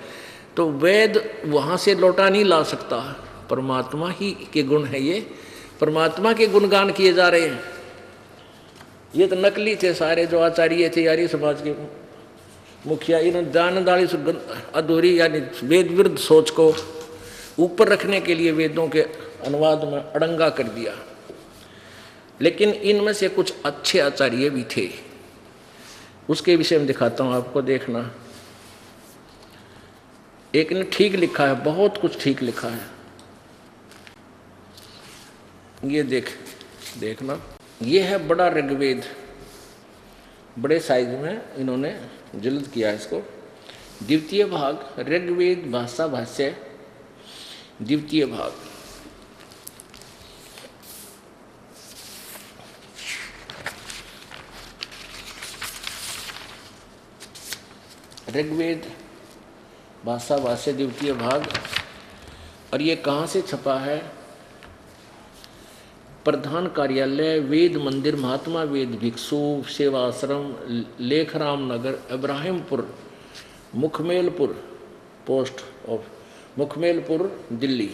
[SPEAKER 2] तो वेद वहाँ से लौटा नहीं ला सकता, परमात्मा ही के गुण है ये, परमात्मा के गुणगान किए जा रहे हैं। ये तो नकली थे सारे जो आचार्य थे, आर्य समाज के मुखिया, इन्होंने दानदाली से अधूरी यानी वेद विरुद्ध सोच को ऊपर रखने के लिए वेदों के अनुवाद में अड़ंगा कर दिया। लेकिन इनमें से कुछ अच्छे आचार्य भी थे, उसके विषय में दिखाता हूँ आपको, देखना। एक ने ठीक लिखा है, बहुत कुछ ठीक लिखा है, ये देखना। ये है बड़ा ऋग्वेद, बड़े साइज में इन्होंने जल्द किया है इसको। द्वितीय भाग ऋग्वेद भाषा भाष्य, द्वितीय भाग। ऋग्वेद भाषा भाष्य द्वितीय भाग। और ये कहाँ से छपा है? प्रधान कार्यालय वेद मंदिर, महात्मा वेद भिक्षु सेवाश्रम, लेखराम नगर, इब्राहिमपुर, मुखमेलपुर, पोस्ट ऑफ मुखमेलपुर, दिल्ली।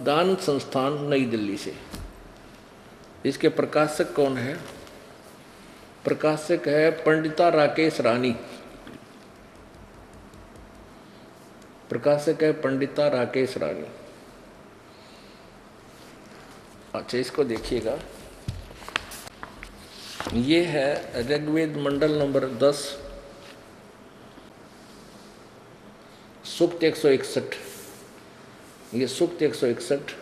[SPEAKER 2] दान संस्थान, नई दिल्ली से। इसके प्रकाशक कौन है? प्रकाशक है पंडिता राकेश रानी। प्रकाशक है पंडिता राकेश रानी। अच्छा, इसको देखिएगा। ये है ऋग्वेद मंडल नंबर 10, सूक्त 161। ये सूक्त 161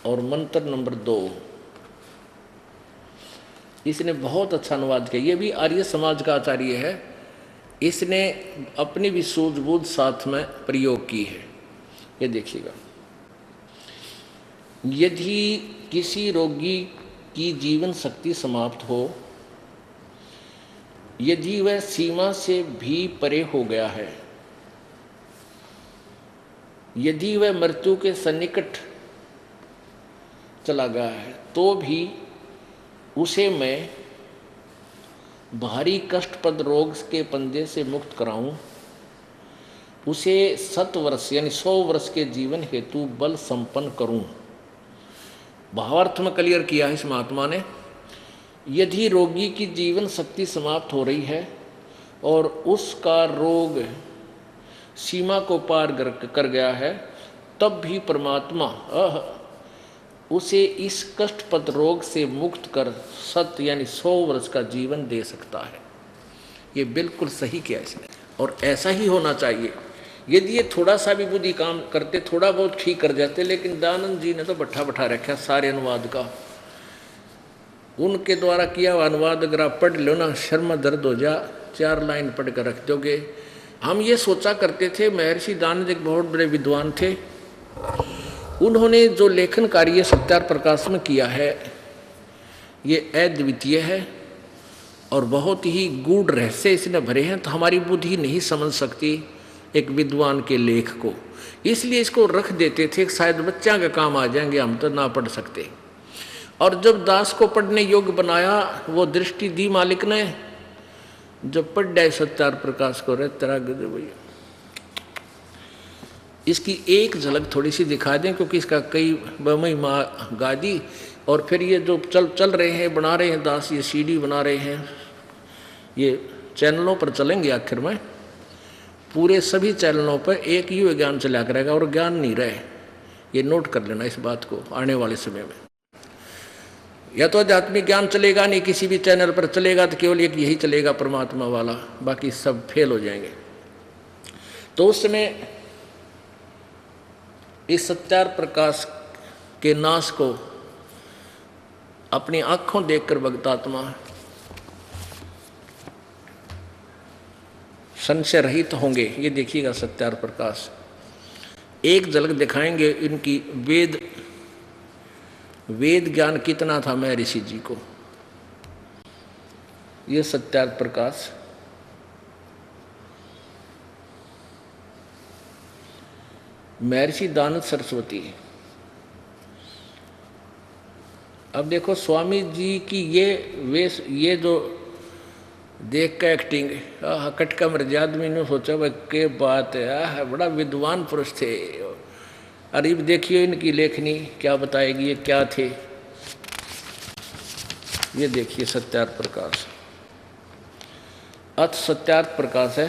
[SPEAKER 2] और मंत्र नंबर 2। इसने बहुत अच्छा अनुवाद किया। ये भी आर्य समाज का आचार्य है। इसने अपनी भी सूझबूझ साथ में प्रयोग की है। ये देखिएगा। यदि किसी रोगी की जीवन शक्ति समाप्त हो, यदि वह सीमा से भी परे हो गया है, यदि वह मृत्यु के सन्निकट चला गया है, तो भी उसे मैं भारी कष्टप्रद रोग के पंजे से मुक्त कराऊं, उसे 7 वर्ष यानी 100 वर्ष के जीवन हेतु बल संपन्न करूं। भावार्थ में क्लियर किया है इस महात्मा ने। यदि रोगी की जीवन शक्ति समाप्त हो रही है और उसका रोग सीमा को पार कर गया है, तब भी परमात्मा उसे इस कष्टप्रद रोग से मुक्त कर 7 यानी 100 वर्ष का जीवन दे सकता है। ये बिल्कुल सही किया इसने, और ऐसा ही होना चाहिए। यदि ये थोड़ा सा भी बुद्धि काम करते, थोड़ा बहुत ठीक कर जाते, लेकिन दयानंद जी ने तो बैठा रखा सारे अनुवाद का। उनके द्वारा किया हुआ अनुवाद अगर आप पढ़ लो ना, शर्म दर्द हो जा, 4 लाइन पढ़ कर रख दोगे। हम ये सोचा करते थे, महर्षि दयानंद एक बहुत बड़े विद्वान थे, उन्होंने जो लेखन कार्य सत्यार्थ प्रकाश में किया है ये अद्वितीय है और बहुत ही गूढ़ रहस्य इसने भरे हैं, तो हमारी बुद्धि नहीं समझ सकती एक विद्वान के लेख को, इसलिए इसको रख देते थे, शायद बच्चा का काम आ जाएंगे, हम तो ना पढ़ सकते। और जब दास को पढ़ने योग्य बनाया, वो दृष्टि दी मालिक ने, जब पढ़ जाए सत्यार्थ प्रकाश को, रे तेरा गजब भैया। इसकी एक झलक थोड़ी सी दिखा दें, क्योंकि इसका कई महिमा गा दी। और फिर ये जो चल रहे हैं, बना रहे हैं दास, ये सीडी बना रहे हैं, ये चैनलों पर चलेंगे। आखिर में पूरे सभी चैनलों पर एक ही ज्ञान चला करेगा और ज्ञान नहीं रहे, ये नोट कर लेना इस बात को। आने वाले समय में या तो आध्यात्मिक ज्ञान चलेगा नहीं, किसी भी चैनल पर चलेगा तो केवल एक यही चलेगा परमात्मा वाला, बाकी सब फेल हो जाएंगे। तो उस समय इस सत्यार्थ प्रकाश के नाश को अपनी आंखों देखकर भक्तात्मा संशय रहित होंगे। ये देखिएगा सत्यार्थ प्रकाश, एक झलक दिखाएंगे इनकी वेद ज्ञान कितना था महर्षि जी को। ये सत्यार्थ प्रकाश महर्षि दयानंद सरस्वती। अब देखो स्वामी जी की ये जो देख का एक्टिंग, कटका मर्जी आदमी ने सोचा भाई के बात है, बड़ा विद्वान पुरुष थे। अरे देखिए इनकी लेखनी क्या बताएगी, ये क्या थे। ये देखिए सत्यार्थ प्रकाश, अथ सत्यार्थ प्रकाश है।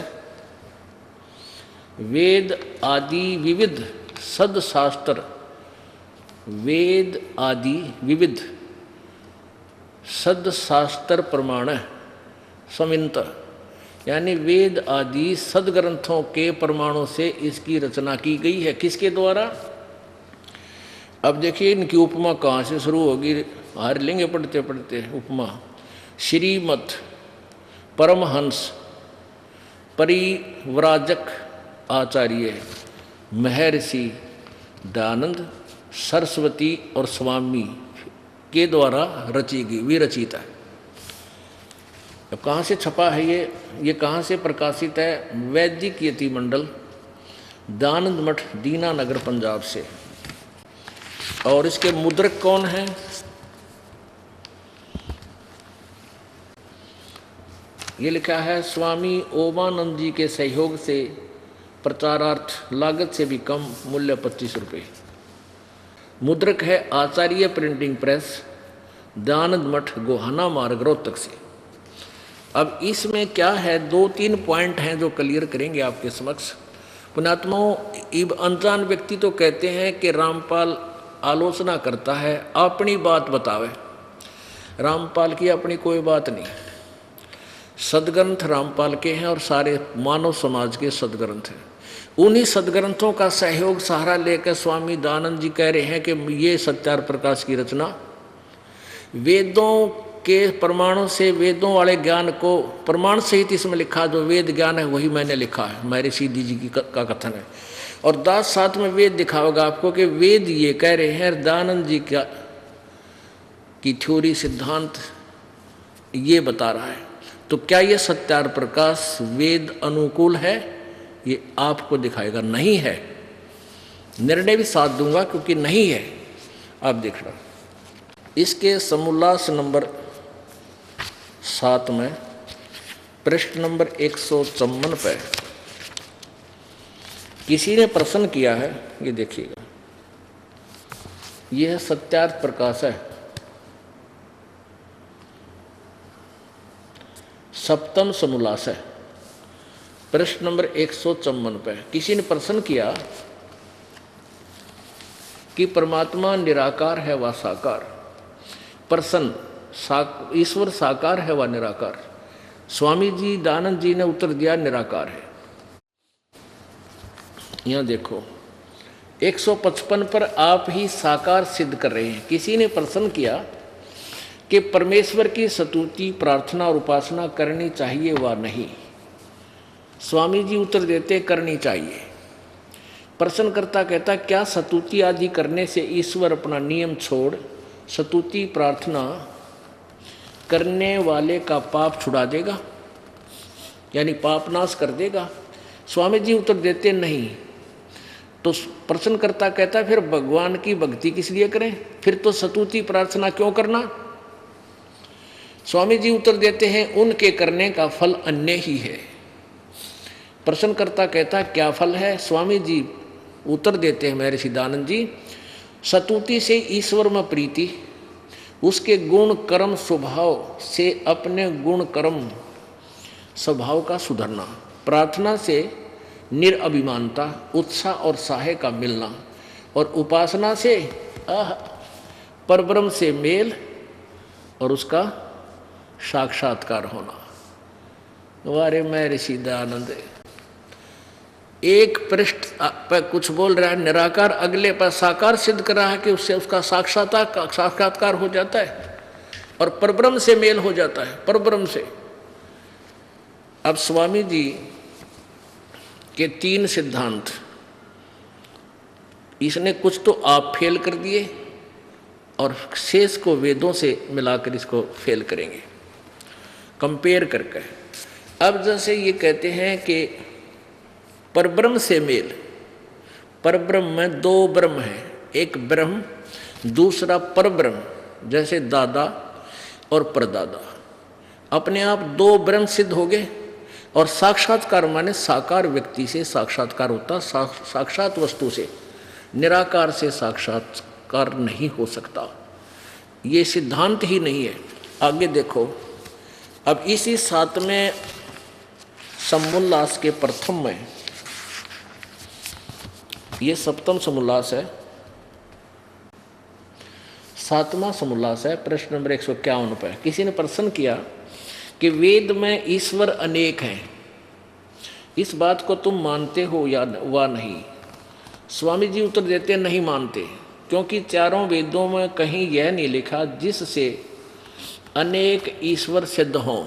[SPEAKER 2] वेद आदि विविध सदशास्त्र, वेद आदि विविध सदशास्त्र प्रमाण समिंत, यानी वेद आदि सदग्रंथों के प्रमाणों से इसकी रचना की गई है। किसके द्वारा? अब देखिए इनकी उपमा कहाँ से शुरू होगी, हार लेंगे पढ़ते पढ़ते। उपमा श्रीमत परमहंस परिव्राजक आचार्य महर्षि दयानंद सरस्वती और स्वामी के द्वारा रची गई, विरचित है। अब कहाँ से छपा है ये कहाँ से प्रकाशित है? वैदिक यति मंडल, दयानंद मठ, दीनानगर, पंजाब से। और इसके मुद्रक कौन है? ये लिखा है स्वामी ओमानंद जी के सहयोग से प्रचारार्थ, लागत से भी कम मूल्य 25 रुपये। मुद्रक है आचार्य प्रिंटिंग प्रेस, दयानंद मठ, गोहाना मार्ग, रोहतक से। अब इसमें क्या है, 2-3 पॉइंट हैं जो क्लियर करेंगे आपके समक्ष। पुण्यात्माओं, इब अनजान व्यक्ति तो कहते हैं कि रामपाल आलोचना करता है, अपनी बात बतावे। रामपाल की अपनी कोई बात नहीं, सदग्रंथ रामपाल के हैं और सारे मानव समाज के सदग्रंथ हैं। उन्हीं सदग्रंथों का सहयोग सहारा लेकर स्वामी दयानंद जी कह रहे हैं कि ये सत्यार्थ प्रकाश की रचना वेदों के प्रमाणों से, वेदों वाले ज्ञान को प्रमाण सहित इसमें लिखा, जो वेद ज्ञान है वही मैंने लिखा है, महर्षि जी का कथन है। और दास साथ में वेद दिखाओगा आपको कि वेद ये कह रहे हैं, दयानंद जी की थ्योरी सिद्धांत ये बता रहा है। तो क्या ये सत्यार्थ प्रकाश वेद अनुकूल है? ये आपको दिखाएगा नहीं है। निर्णय भी साथ दूंगा क्योंकि नहीं है। आप देखना इसके समोल्लास नंबर 7 में पृष्ठ नंबर 154 पे किसी ने प्रश्न किया है, ये देखिएगा, यह है सत्यार्थ प्रकाश है, सप्तम समोल्लास है, पृष्ठ नंबर 154 पे किसी ने प्रश्न किया कि परमात्मा निराकार है व साकार। प्रश्न, ईश्वर साकार है व निराकार? स्वामी जी दयानंद जी ने उत्तर दिया निराकार है। यहां देखो 155 पर आप ही साकार सिद्ध कर रहे हैं। किसी ने प्रश्न किया कि परमेश्वर की स्तुति, प्रार्थना और उपासना करनी चाहिए व नहीं? स्वामी जी उत्तर देते करनी चाहिए। प्रश्नकर्ता कहता क्या स्तुति आदि करने से ईश्वर अपना नियम छोड़ स्तुति प्रार्थना करने वाले का पाप छुड़ा देगा, यानी पाप नाश कर देगा? स्वामी जी उत्तर देते नहीं। तो प्रश्नकर्ता कहता फिर भगवान की भक्ति किस लिए करें, फिर तो स्तुति प्रार्थना क्यों करना? स्वामी जी उत्तर देते हैं उनके करने का फल अन्य ही है। प्रश्नकर्ता कहता क्या फल है? स्वामी जी उत्तर देते हैं महर्षि दयानंद जी, स्तुति से ईश्वर में प्रीति, उसके गुण कर्म स्वभाव से अपने गुण कर्म स्वभाव का सुधरना, प्रार्थना से निरअभिमानता, उत्साह और साहे का मिलना, और उपासना से परब्रह्म से मेल और उसका साक्षात्कार होना। वारे महर्षि दयानंद एक पृष्ठ पर कुछ बोल रहा है निराकार, अगले पर साकार सिद्ध कर रहा है कि उससे उसका साक्षात्कार हो जाता है और परब्रह्म से मेल हो जाता है, परब्रह्म से। अब स्वामी जी के 3 सिद्धांत, इसने कुछ तो आप फेल कर दिए और शेष को वेदों से मिलाकर इसको फेल करेंगे कंपेयर करके। अब जैसे ये कहते हैं कि परब्रह्म से मेल, परब्रह्म में 2 ब्रह्म है, एक ब्रह्म दूसरा परब्रह्म, जैसे दादा और परदादा, अपने आप 2 ब्रह्म सिद्ध हो गए। और साक्षात्कार माने साकार व्यक्ति से साक्षात्कार होता, साक्षात वस्तु से, निराकार से साक्षात्कार नहीं हो सकता। ये सिद्धांत ही नहीं है। आगे देखो, अब इसी 7वें समोल्लास के प्रथम में, ये सप्तम समोल्लास है, 7वां समोल्लास है, प्रश्न नंबर 151 पर किसी ने प्रश्न किया कि वेद में ईश्वर अनेक हैं, इस बात को तुम मानते हो या वा नहीं? स्वामी जी उत्तर देते नहीं मानते, क्योंकि चारों वेदों में कहीं यह नहीं लिखा जिससे अनेक ईश्वर सिद्ध हों,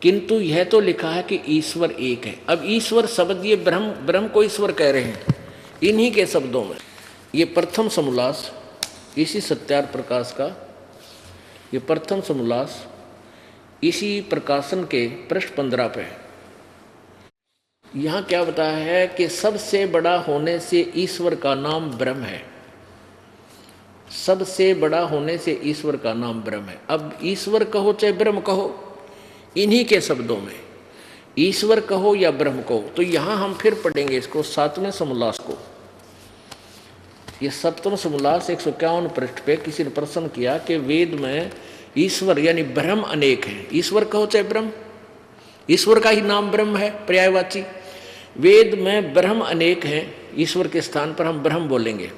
[SPEAKER 2] किंतु यह तो लिखा है कि ईश्वर एक है। अब ईश्वर शब्द ये ब्रह्म को ईश्वर कह रहे हैं इन्हीं के शब्दों में। ये प्रथम समोल्लास, इसी सत्यार्थ प्रकाश का ये प्रथम समोल्लास, इसी प्रकाशन के पृष्ठ 15 पे यहाँ क्या बताया है कि सबसे बड़ा होने से ईश्वर का नाम ब्रह्म है। सबसे बड़ा होने से ईश्वर का नाम ब्रह्म है। अब ईश्वर कहो चाहे ब्रह्म कहो, इन्हीं के शब्दों में ईश्वर कहो या ब्रह्म कहो। तो यहाँ हम फिर पढ़ेंगे इसको 7वें समोल्लास को। ये सप्तम समोल्लास 151 पृष्ठ पे किसी ने प्रश्न किया कि वेद में ईश्वर यानी ब्रह्म अनेक है, ईश्वर कहो चाहे ब्रह्म, ईश्वर का ही नाम ब्रह्म है पर्यायवाची। वेद में ब्रह्म अनेक हैं, ईश्वर के स्थान पर हम ब्रह्म बोलेंगे,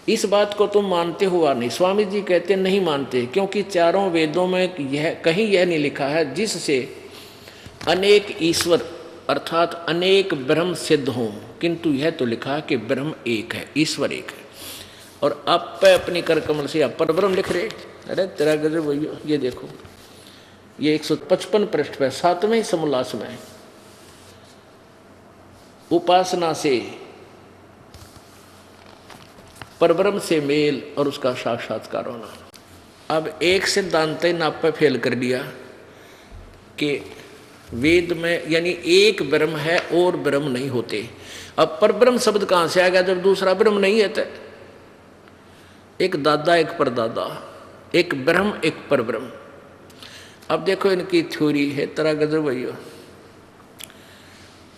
[SPEAKER 2] इस बात को तुम मानते हो या नहीं? स्वामी जी कहते नहीं मानते, क्योंकि चारों वेदों में कहीं यह नहीं लिखा है जिससे अनेक ईश्वर अर्थात अनेक ब्रह्म सिद्ध हों, किंतु यह तो लिखा है कि ब्रह्म एक है, ईश्वर एक है। और आप पे अपनी कर कमल से आप परब्रह्म लिख रहे, अरे तेरा गजब। ये देखो, ये 155 पृष्ठ पे 7वें समोल्लास में उपासना से परब्रह्म से मेल और उसका साक्षात्कार होना। अब एक सिद्धांत ने आप पे फेल कर दिया कि वेद में यानी एक ब्रह्म है और ब्रह्म नहीं होते। अब परब्रह्म शब्द कहाँ से आ गया जब दूसरा ब्रह्म नहीं है? तो एक दादा एक परदादा, एक ब्रह्म एक परब्रह्म। अब देखो इनकी थ्योरी है तरह गजब भैया।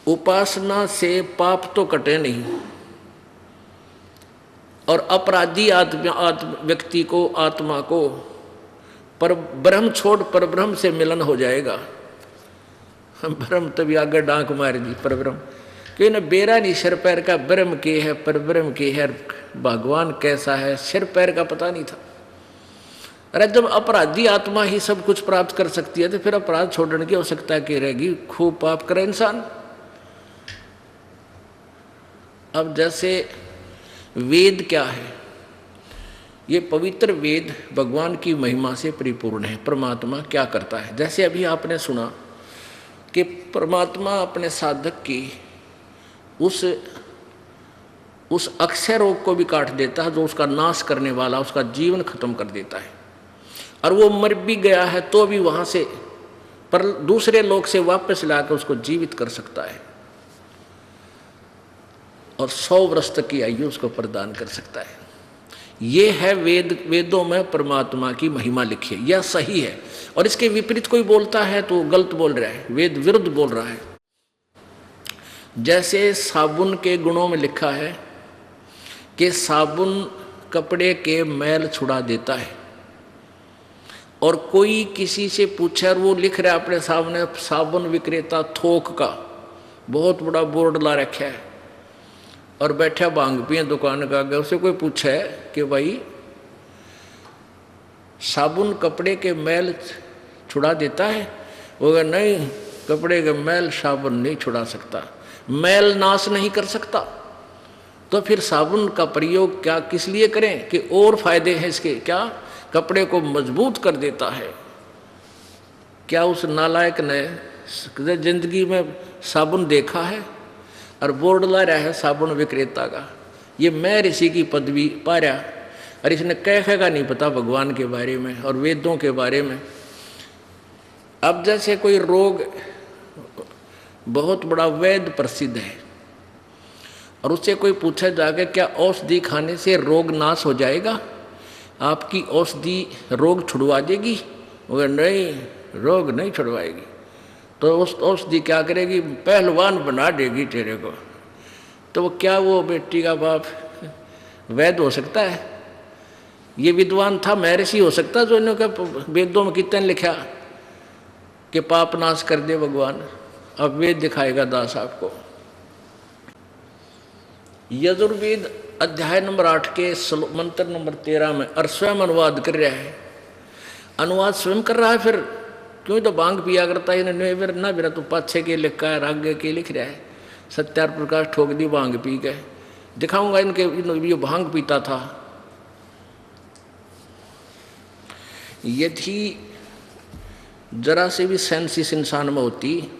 [SPEAKER 2] उपासना से पाप तो कटे नहीं, और अपराधी व्यक्ति को, आत्मा को पर ब्रह्म छोड़ पर ब्रह्म से मिलन हो जाएगा। ब्रह्म तभी आगे डांक मार दी पर ब्रह्म, क्यों ना बेरा नहीं सिर पैर का, ब्रह्म के है पर ब्रह्म के है, भगवान कैसा है सिर पैर का पता नहीं था। अरे जब अपराधी आत्मा ही सब कुछ प्राप्त कर सकती है तो फिर अपराध छोड़ने की आवश्यकता की रहेगी, खूब पाप करे इंसान। अब जैसे वेद क्या है, ये पवित्र वेद भगवान की महिमा से परिपूर्ण है। परमात्मा क्या करता है, जैसे अभी आपने सुना कि परमात्मा अपने साधक की उस अक्षय रोग को भी काट देता है जो उसका नाश करने वाला, उसका जीवन खत्म कर देता है। और वो मर भी गया है तो भी वहां से पर दूसरे लोक से वापस लाकर उसको जीवित कर सकता है, और 100 वर्ष तक की आयु उसको प्रदान कर सकता है। ये है वेदों में परमात्मा की महिमा लिखी है, यह सही है। और इसके विपरीत कोई बोलता है तो गलत बोल रहा है, वेद विरुद्ध बोल रहा है। जैसे साबुन के गुणों में लिखा है कि साबुन कपड़े के मैल छुड़ा देता है, और कोई किसी से पूछे और वो लिख रहा है अपने सामने, साबुन विक्रेता थोक का बहुत बड़ा बोर्ड ला रखा है, और बैठा भांग पिए दुकान का आगे, उसे कोई पूछे कि भाई साबुन कपड़े के मैल छुड़ा देता है, वो कहे नहीं, कपड़े के मैल साबुन नहीं छुड़ा सकता, मैल नाश नहीं कर सकता। तो फिर साबुन का प्रयोग क्या किस लिए करें कि और फायदे हैं इसके, क्या कपड़े को मजबूत कर देता है। क्या उस नालायक ने जिंदगी में साबुन देखा है? और बोर्ड ला रहा है साबुन विक्रेता का, ये मैं ऋषि की पदवी पा रहा, और इसने कह नहीं पता भगवान के बारे में और वेदों के बारे में। अब जैसे कोई रोग बहुत बड़ा वैद्य प्रसिद्ध है, और उससे कोई पूछे जाके क्या औषधि खाने से रोग नाश हो जाएगा, आपकी औषधि रोग छुड़वा देगी? वो नहीं, रोग नहीं छुड़वाएगी। तो उस औषधि क्या करेगी? पहलवान बना देगी तेरे को। तो क्या वो बेटी का बाप वैद्य हो सकता है? ये विद्वान था, महर्षि हो सकता है जो इन्होंने वेदों में कितने लिखा कि पाप नाश कर दे भगवान। अब वेद दिखाएगा दास आपको। यजुर्वेद अध्याय नंबर 8 के मंत्र नंबर 13 में और स्वयं अनुवाद कर रहा है, अनुवाद स्वयं कर रहा है। फिर क्यों तो भांग पिया करता है ना, मेरा तो पाछे के लिखा है, आगे के लिख रहा है। सत्यार प्रकाश ठोक दी भांग पी गए, दिखाऊंगा इनके ये भांग पीता था। यदि जरा से भी सेंस इस इंसान में होती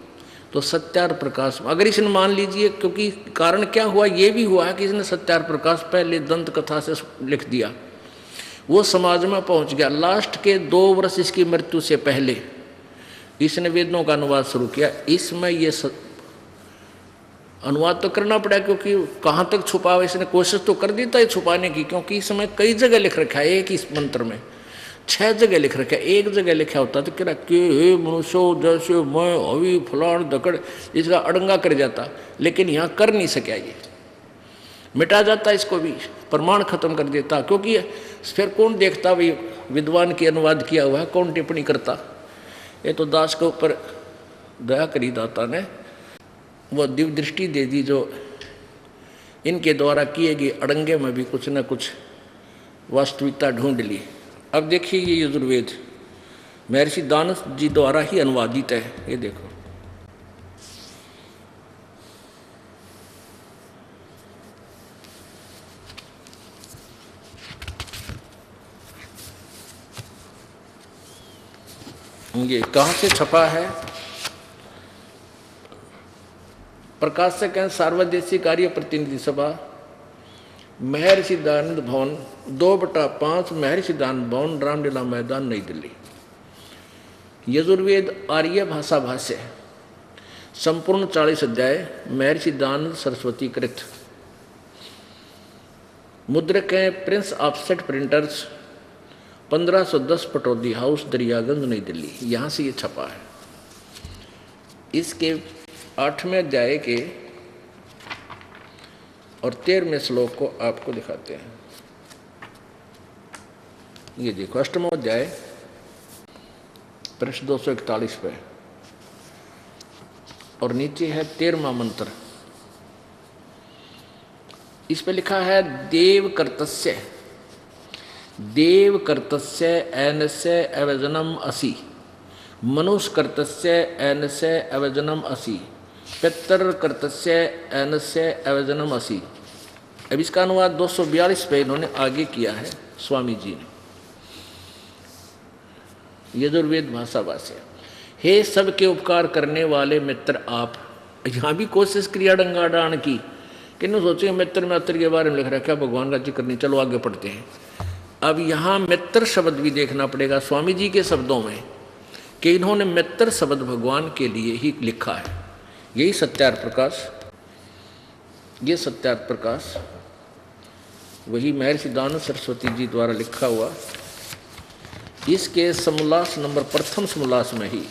[SPEAKER 2] तो सत्यार प्रकाश, अगर इसने मान लीजिए, क्योंकि कारण क्या हुआ, ये भी हुआ है कि इसने सत्यार प्रकाश पहले दंत कथा से लिख दिया, वो समाज में पहुंच गया। लास्ट के 2 वर्ष इसकी मृत्यु से पहले इसने वेदों का अनुवाद शुरू किया। इसमें ये अनुवाद तो करना पड़ा, क्योंकि कहाँ तक छुपावे, इसने कोशिश तो कर दी था छुपाने की, क्योंकि इसमें कई जगह लिख रखा है, एक इस मंत्र में 6 जगह लिख रखा है। एक जगह लिखा होता तो क्या कि हे मनुष्यो जैसे मैं अभी फलान दकड़, इसका अड़ंगा कर जाता, लेकिन यहाँ कर नहीं सका, ये मिटा जाता, इसको भी प्रमाण खत्म कर देता। क्योंकि फिर कौन देखता भाई विद्वान की अनुवाद किया हुआ है, कौन टिप्पणी करता। ये तो दास के ऊपर दया करी दाता ने वो दिव्य दृष्टि दे दी, जो इनके द्वारा किए गए अड़ंगे में भी कुछ न कुछ वास्तविकता ढूंढ ली। अब देखिए ये यजुर्वेद महर्षि दानस जी द्वारा ही अनुवादित है, ये देखो। ये कहाँ से छपा है? प्रकाशक हैं सार्वदेशिक कार्य प्रतिनिधि सभा, महर्षि दयानंद भवन, 2/5 महर्षि दयानंद भवन, रामलीला मैदान, नई दिल्ली। यजुर्वेद आर्य भाषा भाष्य, संपूर्ण 40 अध्याय, महर्षि दयानंद सरस्वती कृत। मुद्रक हैं Prince offset printers, 1510 Pataudi house, Daryaganj, नई दिल्ली, यहाँ से ये छपा है। इसके 8वें अध्याय के और 13वें श्लोक को आपको दिखाते हैं। ये देखो, 8वां अध्याय पृष्ठ 241 पे, और नीचे है 13वां मंत्र। इस पे लिखा है देव कर्तस्य एनस्य अवजनम असि, मनुष्य कर्तस्य एनस्य अवजनम असि, पितर कर्तस्य एनस्य अवजनम असि। अब इसका अनुवाद 242 पे इन्होंने आगे किया है स्वामी जी ने, यजुर्वेद भाषा भाष्य। हे सबके उपकार करने वाले मित्र आप, यहाँ भी कोशिश क्रिया डंगाडान की, किन्हों सोचे मित्र में अत्र के बारे में लिख रखा है, भगवान का जिक्र नहीं, चलो आगे पढ़ते हैं। अब यहाँ मित्र शब्द भी देखना पड़ेगा स्वामी जी के शब्दों में, कि इन्होंने मित्र शब्द भगवान के लिए ही लिखा है। यही सत्यार्थ प्रकाश, ये सत्यार्थ प्रकाश वही महर्षि दानंद सरस्वती जी द्वारा लिखा हुआ। इसके समोल्लास नंबर, प्रथम समोल्लास में ही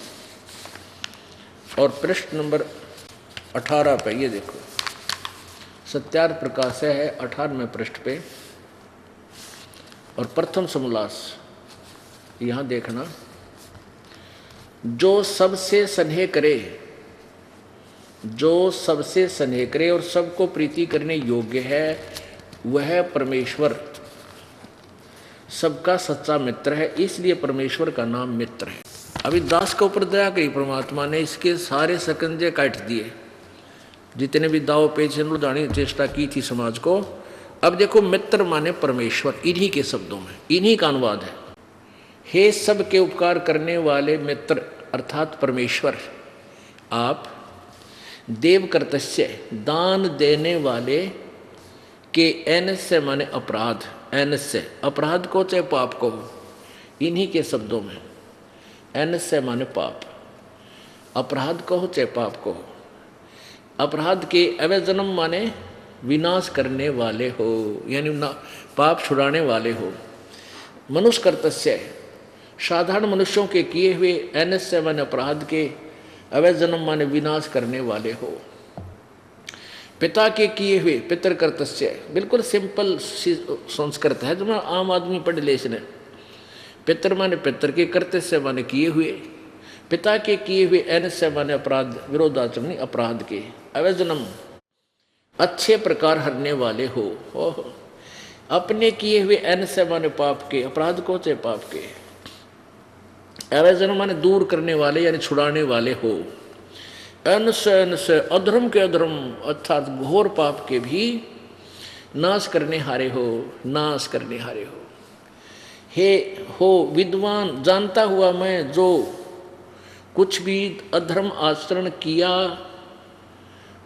[SPEAKER 2] और पृष्ठ नंबर 18 पे, ये देखो सत्यार्थ प्रकाश है 18वें पृष्ठ पे और प्रथम समोल्लास, यहाँ देखना। जो सबसे स्नेह करे, जो सबसे स्नेह करे और सबको प्रीति करने योग्य है, वह परमेश्वर सबका सच्चा मित्र है, इसलिए परमेश्वर का नाम मित्र है। अभी दास के ऊपर दया करी परमात्मा ने, इसके सारे सकंजे काट दिए, जितने भी दाव पेच लुटाने की चेष्टा की थी समाज को। अब देखो मित्र माने परमेश्वर, इन्हीं के शब्दों में, इन्हीं का अनुवाद है। हे सबके उपकार करने वाले मित्र अर्थात परमेश्वर, आप देव कर्तस्य दान देने वाले के एनस्य माने अपराध, एनस्य अपराध को चाहे पाप को, इन्हीं के शब्दों में एनस्य माने पाप, अपराध को हो चाहे पाप को हो, अपराध के अवजनम माने विनाश करने वाले हो, यानी पाप छुड़ाने वाले हो। मनुष्य कर्तस्य साधारण मनुष्यों के किए हुए, एनस्य माने अपराध के, अवजनम माने विनाश करने वाले हो। पिता के किए हुए, पितर कर्तस्य, बिल्कुल सिंपल संस्कृत है जो आम आदमी पढ़ ले इसने। पितर माने पितर के, कर्तस्य माने किए हुए, पिता के किए हुए, एनस्य माने अपराध, विरोधाचरणी अपराध के, अवजनम अच्छे प्रकार हरने वाले हो। अपने किए हुए एनस्य माने पाप के, अपराध को चाहे पाप के, अवजनम माने दूर करने वाले यानी छुड़ाने वाले हो। अनस अधर्म के अधर्म अर्थात घोर पाप के भी नाश करने हारे हो, नाश करने हारे हो। हे हो विद्वान, जानता हुआ मैं जो कुछ भी अधर्म आचरण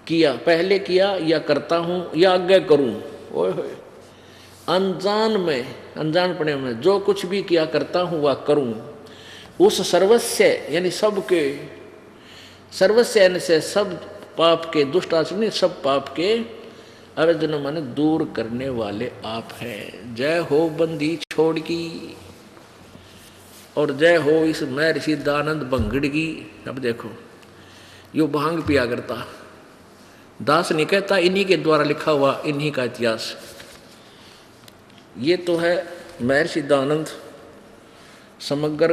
[SPEAKER 2] किया पहले किया या करता हूँ या आगे करूँ, ओए होए, अनजानपने में जो कुछ भी किया करता हूँ वह करूँ, उस सर्वस्य यानी सबके, सर्वस्य यानी से सब पाप के, दुष्ट आचरण सब पाप के अवजन माने दूर करने वाले आप हैं। जय हो बंदी छोड़ की, और जय हो इस महर्षि दानंद भंगड़ की। अब देखो यो भांग पिया करता, दास नहीं कहता, इन्हीं के द्वारा लिखा हुआ, इन्हीं का इतिहास। ये तो है महर्षि दानंद समग्र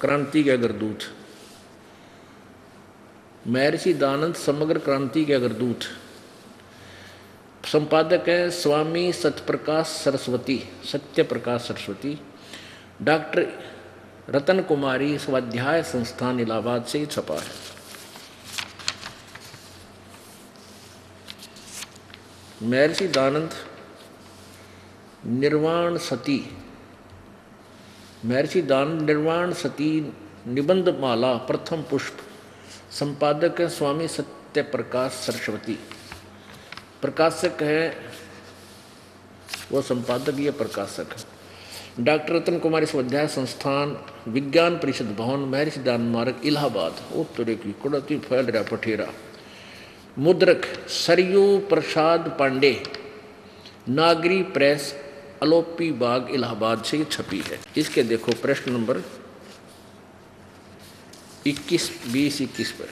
[SPEAKER 2] क्रांति के अग्रदूत, महर्षि दानंद समग्र क्रांति के अग्रदूत। संपादक है स्वामी सत्यप्रकाश सरस्वती, सत्य प्रकाश सरस्वती। डॉक्टर रतन कुमारी स्वाध्याय संस्थान इलाहाबाद से छपा है। महर्षि दानंद निर्वाण सती, महर्षि दानंद निर्वाण सती निबंध माला प्रथम पुष्प। संपादक है स्वामी सत्य प्रकाश सरस्वती। प्रकाशक है वो संपादक, ये प्रकाशक है। डॉक्टर रतन कुमारी स्वाध्याय संस्थान विज्ञान परिषद भवन महर्षि दानंद मार्ग इलाहाबाद। उत्तरे की कुड़ती फैल रहा पठेरा। मुद्रक सरयू प्रसाद पांडे, नागरी प्रेस अलोपी बाग इलाहाबाद से ये छपी है। इसके देखो प्रश्न नंबर 21, 20, 21 पर,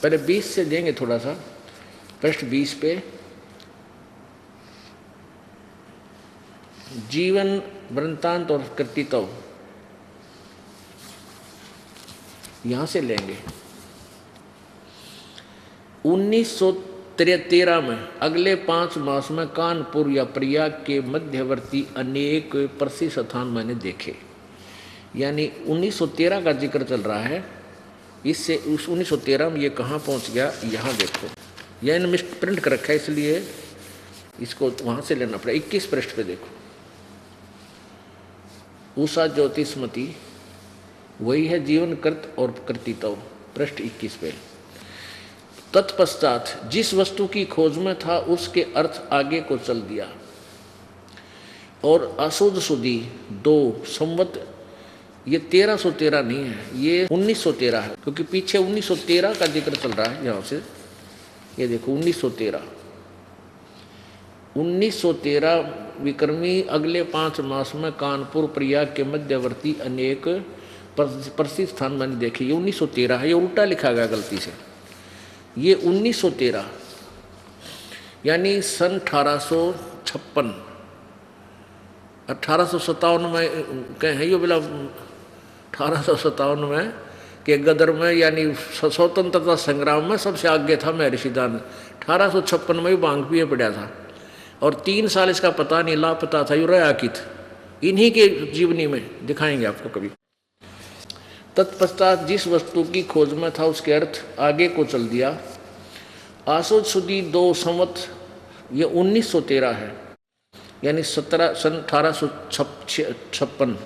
[SPEAKER 2] पहले 20 से देंगे थोड़ा सा। प्रश्न 20 पे जीवन वृत्तांत और कृतित्व यहां से लेंगे। 1913 में अगले 5 मास में कानपुर या प्रयाग के मध्यवर्ती अनेक प्रसिद्ध स्थान मैंने देखे। यानी 1913 का जिक्र चल रहा है, इससे उस 1913 में ये कहाँ पहुँच गया, यहाँ देखो। यह इन्हें प्रिंट कर रखा है इसलिए इसको वहाँ से लेना पड़ा। 21 पृष्ठ पे देखो, उषा ज्योतिषमती वही है जीवन कृत और कृतित्व। पृष्ठ 21 पे तत्पश्चात जिस वस्तु की खोज में था उसके अर्थ आगे को चल दिया और असुद सुदी 2 संवत, ये 1313 नहीं है, ये 1913 है, क्योंकि पीछे 1913 का जिक्र चल रहा है। यहाँ से ये देखो 1913 विक्रमी अगले 5 मास में कानपुर प्रयाग के मध्यवर्ती अनेक प्रसिद्ध स्थान मैंने देखे। ये 1913 है, ये उल्टा लिखा गया गलती से। ये 1913 यानी सन 1856, 1857 में कहें है ये बोला 1857 में के गदर में, यानी स्वतंत्रता संग्राम में सबसे आगे था महर्षि दान। 1856 में भी भांग पिए पड़ा था और 3 साल इसका पता नहीं, लापता था, यू रहा कित। इन्हीं के जीवनी में दिखाएंगे आपको कभी। तत्पश्चात जिस वस्तु की खोज में था उसके अर्थ आगे को चल दिया। आसुद सुदी 2 संवत, ये 1913 है, यानी सन 1856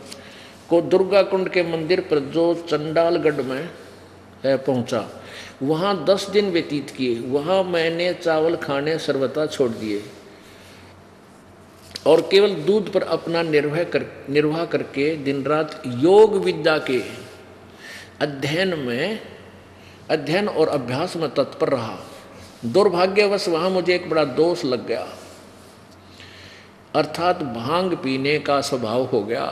[SPEAKER 2] को दुर्गा कुंड के मंदिर पर जो चंडालगढ़ में पहुंचा, वहाँ 10 दिन व्यतीत किए। वहाँ मैंने चावल खाने सर्वथा छोड़ दिए और केवल दूध पर अपना निर्वाह करके दिन रात योग विद्या के अध्ययन और अभ्यास में तत्पर रहा। दुर्भाग्यवश वहाँ मुझे एक बड़ा दोष लग गया, अर्थात भांग पीने का स्वभाव हो गया।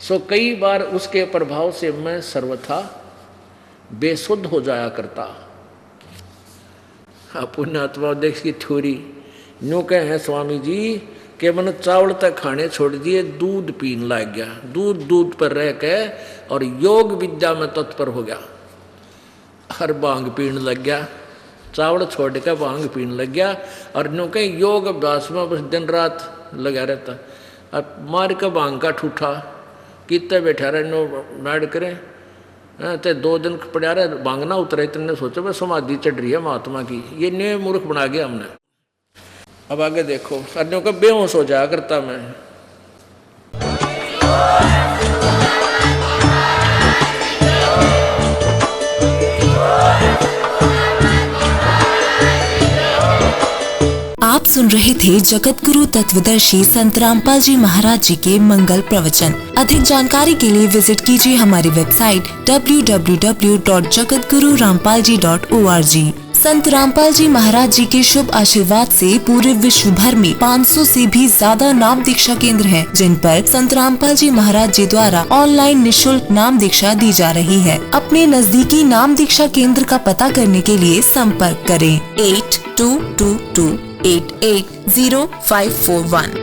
[SPEAKER 2] सो कई बार उसके प्रभाव से मैं सर्वथा बेसुध हो जाया करता। पुण्यात्मा देख की थ्योरी न्यू कहे हैं स्वामी जी कि मैंने चावल तक खाने छोड़ दिए, दूध पीने लग गया, दूध पर रह के और योग विद्या में तत्पर हो गया। हर भांग पीने लग गया, चावल छोड़ के भांग पीने लग गया और न्यू कहीं योग अभ्यास में बस दिन रात लगा रहता। अब मार के भांग का ठूठा कितने बैठा रहे नो मैड करें ते 2 दिन पड़ा रहे, भांग ना उतरे। इतने सोचो भाई समाधि चढ़ रही है महात्मा की, ये न्यू मूर्ख बना गया हमने। अब आगे देखो, अन्यों का बेहोश हो जाया करता मैं।
[SPEAKER 3] आप सुन रहे थे जगत गुरु तत्वदर्शी संत रामपाल जी महाराज जी के मंगल प्रवचन। अधिक जानकारी के लिए विजिट कीजिए हमारी वेबसाइट www.jagatgururampalji.org। संत रामपाल जी महाराज जी के शुभ आशीर्वाद से पूरे विश्व भर में 500 से भी ज्यादा नाम दीक्षा केंद्र हैं, जिन पर संत रामपाल जी महाराज जी द्वारा ऑनलाइन निःशुल्क नाम दीक्षा दी जा रही है। अपने नजदीकी नाम दीक्षा केंद्र का पता करने के लिए संपर्क करें 8222880541।